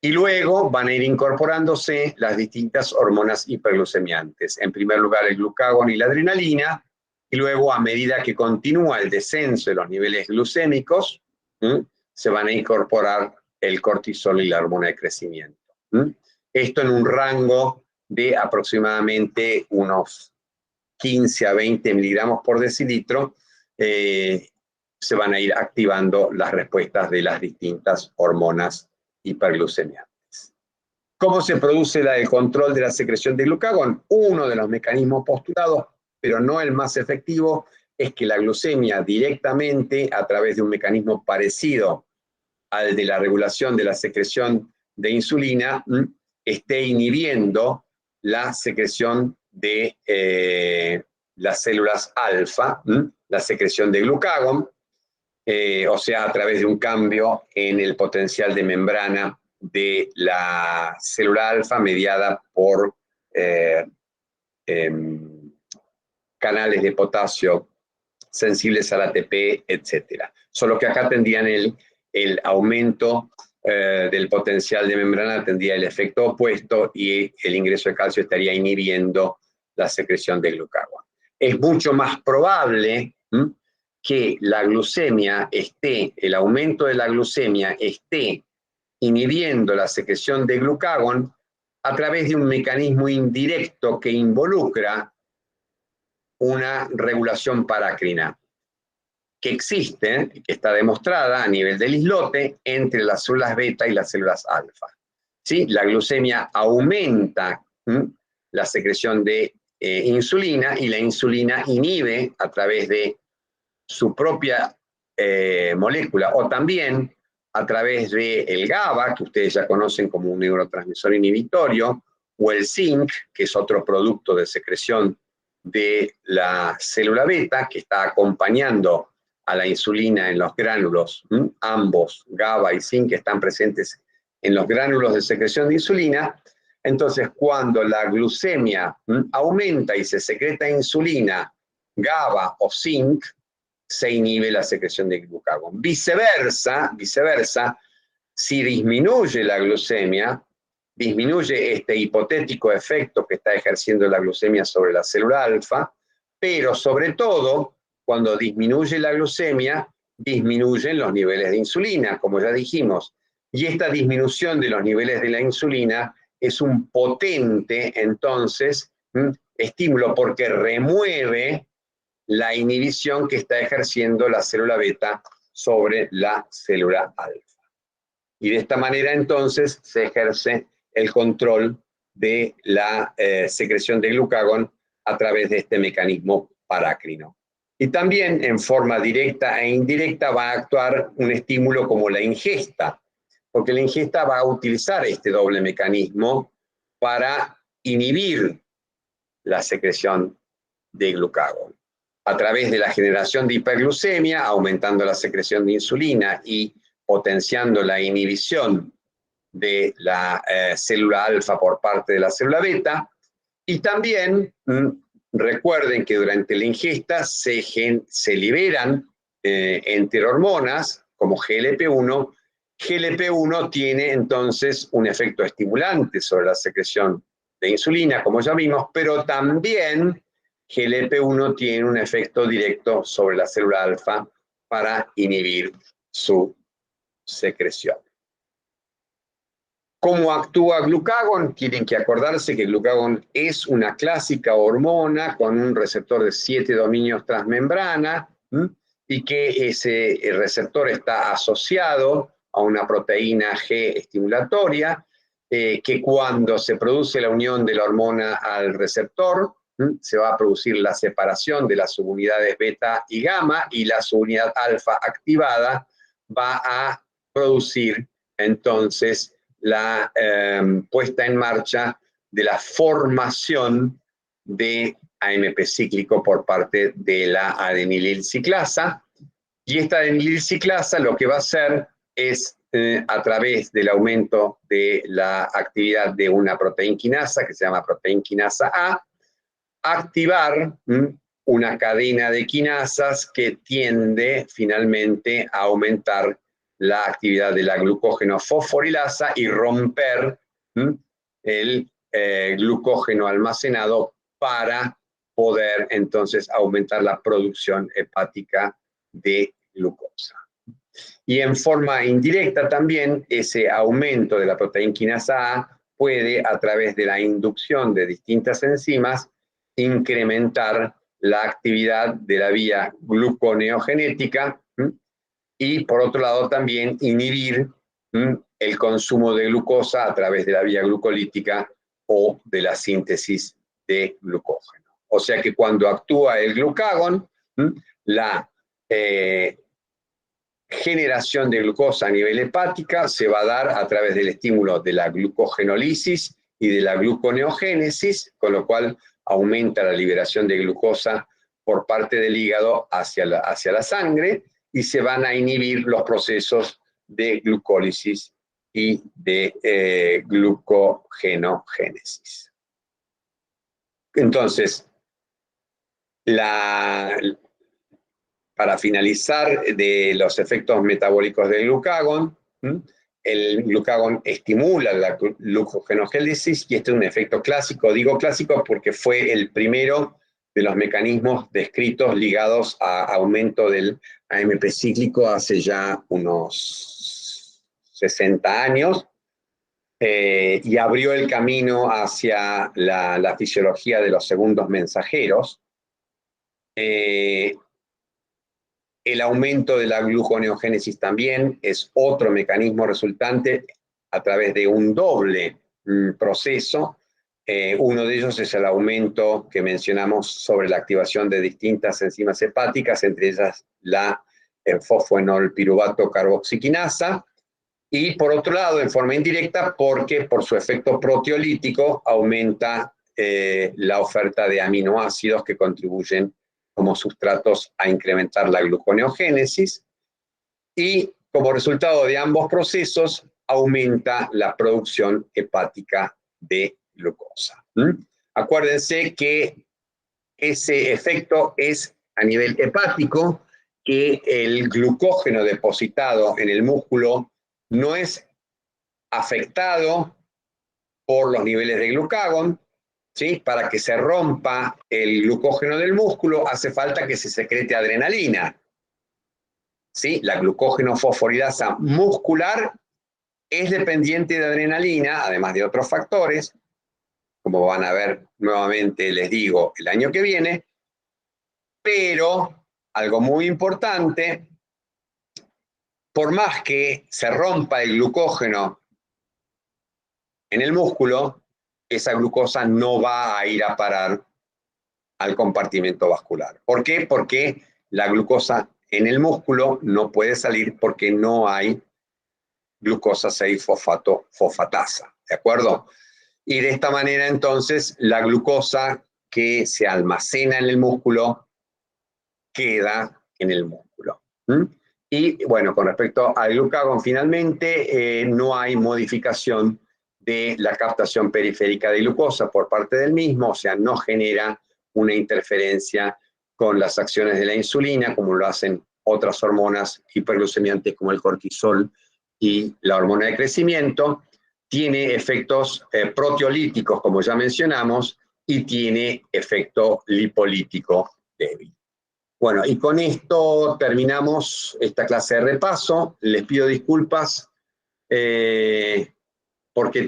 [SPEAKER 1] Y luego van a ir incorporándose las distintas hormonas hiperglucemiantes. En primer lugar el glucagón y la adrenalina, y luego a medida que continúa el descenso de los niveles glucémicos, se van a incorporar el cortisol y la hormona de crecimiento. Esto en un rango de aproximadamente unos 15 a 20 miligramos por decilitro, se van a ir activando las respuestas de las distintas hormonas hiperglucemiantes. ¿Cómo se produce el control de la secreción de glucagón? Uno de los mecanismos postulados, pero no el más efectivo, es que la glucemia directamente, a través de un mecanismo parecido al de la regulación de la secreción de insulina, esté inhibiendo la secreción de las células alfa, la secreción de glucagón, o sea, a través de un cambio en el potencial de membrana de la célula alfa mediada por canales de potasio sensibles al ATP, etc. Solo que acá tendrían el aumento del potencial de membrana, tendría el efecto opuesto y el ingreso de calcio estaría inhibiendo la secreción de glucagón. Es mucho más probable que la glucemia el aumento de la glucemia esté inhibiendo la secreción de glucagón a través de un mecanismo indirecto que involucra una regulación parácrina que existe, que está demostrada a nivel del islote entre las células beta y las células alfa. ¿Sí? La glucemia aumenta la secreción de insulina y la insulina inhibe a través de su propia molécula o también a través del GABA, que ustedes ya conocen como un neurotransmisor inhibitorio, o el zinc, que es otro producto de secreción de la célula beta, que está acompañando a la insulina en los gránulos. Ambos, GABA y zinc, están presentes en los gránulos de secreción de insulina. Entonces, cuando la glucemia aumenta y se secreta insulina, GABA o zinc, se inhibe la secreción de glucagón. Viceversa, si disminuye la glucemia, disminuye este hipotético efecto que está ejerciendo la glucemia sobre la célula alfa, pero sobre todo, cuando disminuye la glucemia, disminuyen los niveles de insulina, como ya dijimos. Y esta disminución de los niveles de la insulina es un potente, entonces, estímulo porque remueve la inhibición que está ejerciendo la célula beta sobre la célula alfa. Y de esta manera, entonces, se ejerce el control de la secreción de glucagón a través de este mecanismo parácrino. Y también, en forma directa e indirecta, va a actuar un estímulo como la ingesta, porque la ingesta va a utilizar este doble mecanismo para inhibir la secreción de glucagón. A través de la generación de hiperglucemia, aumentando la secreción de insulina y potenciando la inhibición de la célula alfa por parte de la célula beta. Y también recuerden que durante la ingesta se liberan enterohormonas como GLP-1 GLP-1 tiene entonces un efecto estimulante sobre la secreción de insulina, como ya vimos, pero también GLP-1 tiene un efecto directo sobre la célula alfa para inhibir su secreción. ¿Cómo actúa glucagón? Tienen que acordarse que el glucagón es una clásica hormona con un receptor de 7 dominios transmembrana, y que ese receptor está asociado a una proteína G estimulatoria, que cuando se produce la unión de la hormona al receptor, se va a producir la separación de las subunidades beta y gamma, y la subunidad alfa activada va a producir entonces la puesta en marcha de la formación de AMP cíclico por parte de la adenililciclasa. Y esta adenililciclasa lo que va a hacer es, a través del aumento de la actividad de una proteinquinasa, que se llama proteinquinasa A, activar una cadena de quinasas que tiende finalmente a aumentar la actividad de la glucógeno fosforilasa y romper el glucógeno almacenado para poder entonces aumentar la producción hepática de glucosa. Y en forma indirecta también ese aumento de la proteinquinasa A puede, a través de la inducción de distintas enzimas, incrementar la actividad de la vía gluconeogenética y, por otro lado, también inhibir el consumo de glucosa a través de la vía glucolítica o de la síntesis de glucógeno. O sea que cuando actúa el glucagón, la generación de glucosa a nivel hepática se va a dar a través del estímulo de la glucogenólisis y de la gluconeogénesis, con lo cual aumenta la liberación de glucosa por parte del hígado hacia la sangre, y se van a inhibir los procesos de glucólisis y de glucogenogénesis. Entonces, para finalizar de los efectos metabólicos del glucagón, el glucagón estimula la glucogenogénesis, y este es un efecto clásico. Digo clásico porque fue el primero de los mecanismos descritos ligados a aumento del AMP cíclico hace ya unos 60 años, y abrió el camino hacia la fisiología de los segundos mensajeros. El aumento de la gluconeogénesis también es otro mecanismo resultante a través de un doble proceso. Uno de ellos es el aumento que mencionamos sobre la activación de distintas enzimas hepáticas, entre ellas la fosfoenolpiruvato carboxiquinasa, y por otro lado, en forma indirecta, porque por su efecto proteolítico aumenta la oferta de aminoácidos que contribuyen como sustratos a incrementar la gluconeogénesis, y como resultado de ambos procesos aumenta la producción hepática de glucosa. Acuérdense que ese efecto es a nivel hepático, que el glucógeno depositado en el músculo no es afectado por los niveles de glucagón, ¿sí? Para que se rompa el glucógeno del músculo hace falta que se secrete adrenalina, ¿sí? La glucógeno fosforilasa muscular es dependiente de adrenalina, además de otros factores, como van a ver nuevamente, les digo, el año que viene, pero algo muy importante, por más que se rompa el glucógeno en el músculo, esa glucosa no va a ir a parar al compartimento vascular. ¿Por qué? Porque la glucosa en el músculo no puede salir porque no hay glucosa 6-fosfatasa, ¿de acuerdo? Y de esta manera entonces la glucosa que se almacena en el músculo queda en el músculo. Y bueno, con respecto al glucagón, finalmente no hay modificación de la captación periférica de glucosa por parte del mismo, o sea, no genera una interferencia con las acciones de la insulina, como lo hacen otras hormonas hiperglucemiantes como el cortisol y la hormona de crecimiento, tiene efectos proteolíticos, como ya mencionamos, y tiene efecto lipolítico débil. Bueno, y con esto terminamos esta clase de repaso. Les pido disculpas porque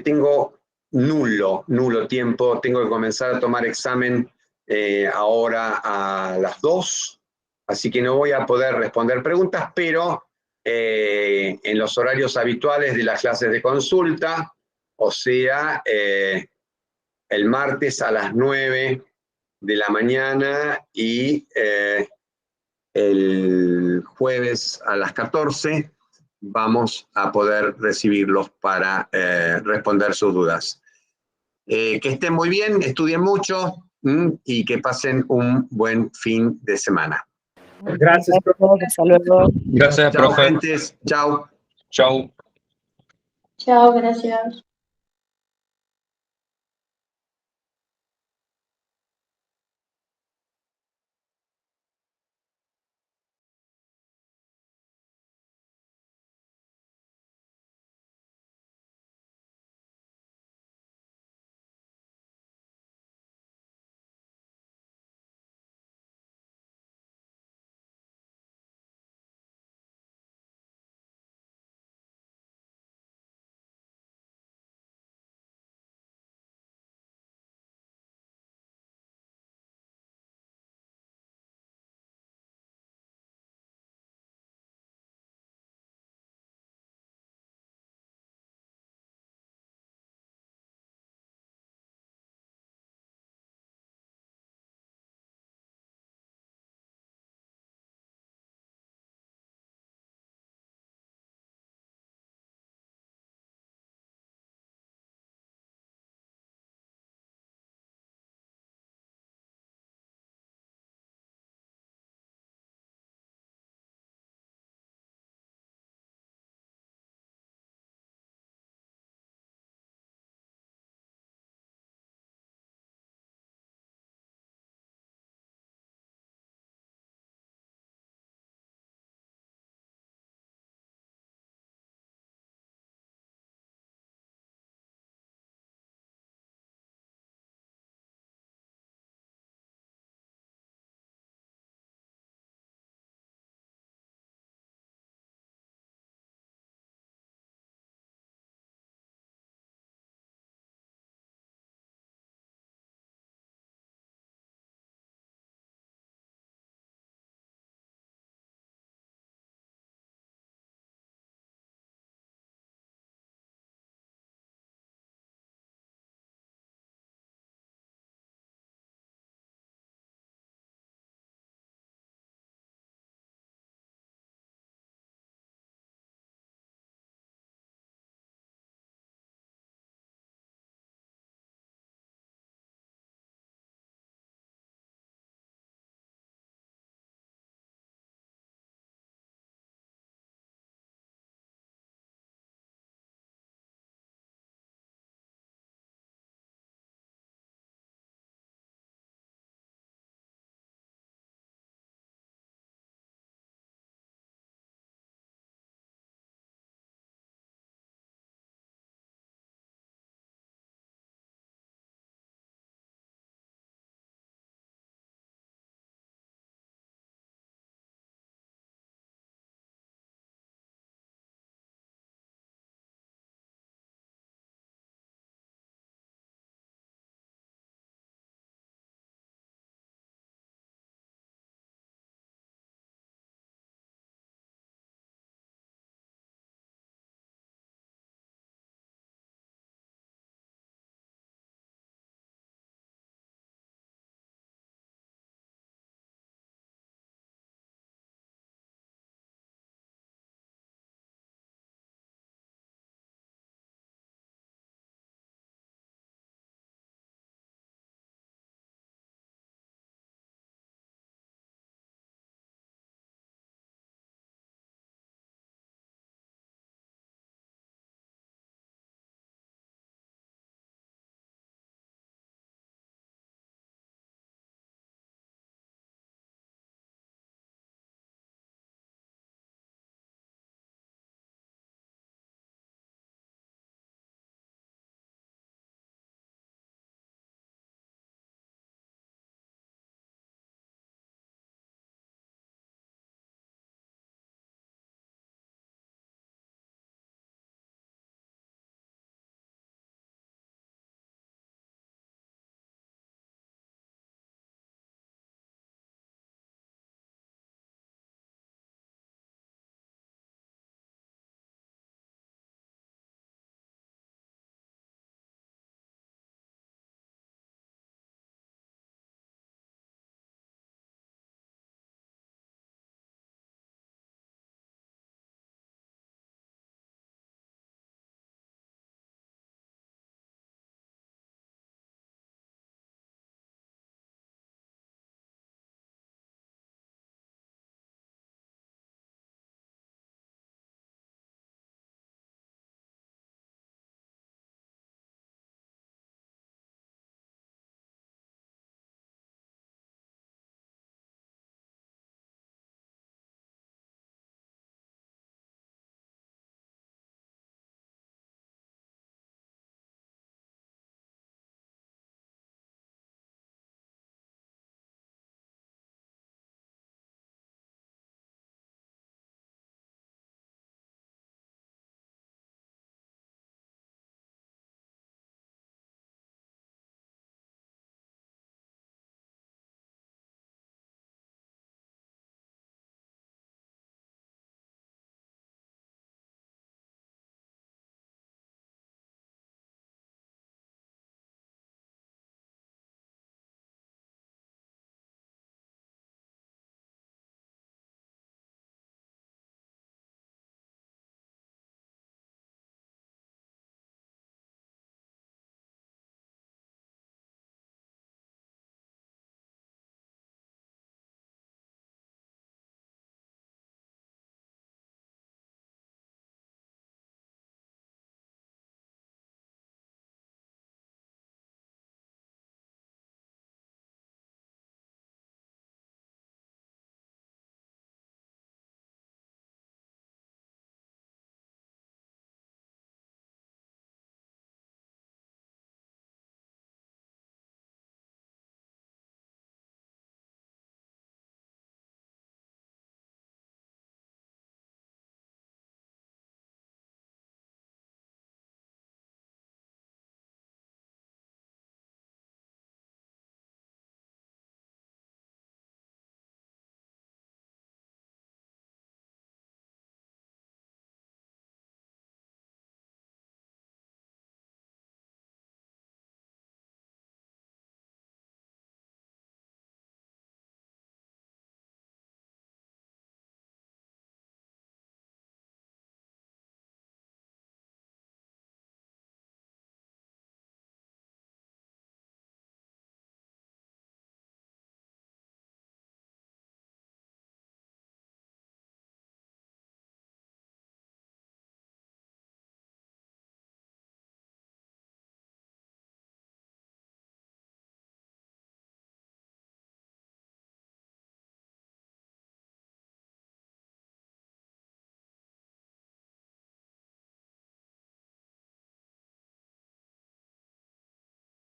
[SPEAKER 1] tengo nulo tiempo. Tengo que comenzar a tomar examen ahora a las 2, así que no voy a poder responder preguntas, pero en los horarios habituales de las clases de consulta, o sea, el martes a las 9 de la mañana y el jueves a las 14 vamos a poder recibirlos para responder sus dudas. Que estén muy bien, estudien mucho y que pasen un buen fin de semana.
[SPEAKER 5] Gracias, profe.
[SPEAKER 4] Hasta luego.
[SPEAKER 6] Gracias,
[SPEAKER 1] Chao,
[SPEAKER 6] profe.
[SPEAKER 1] gentes. Chao.
[SPEAKER 6] Chau.
[SPEAKER 7] Chao, gracias.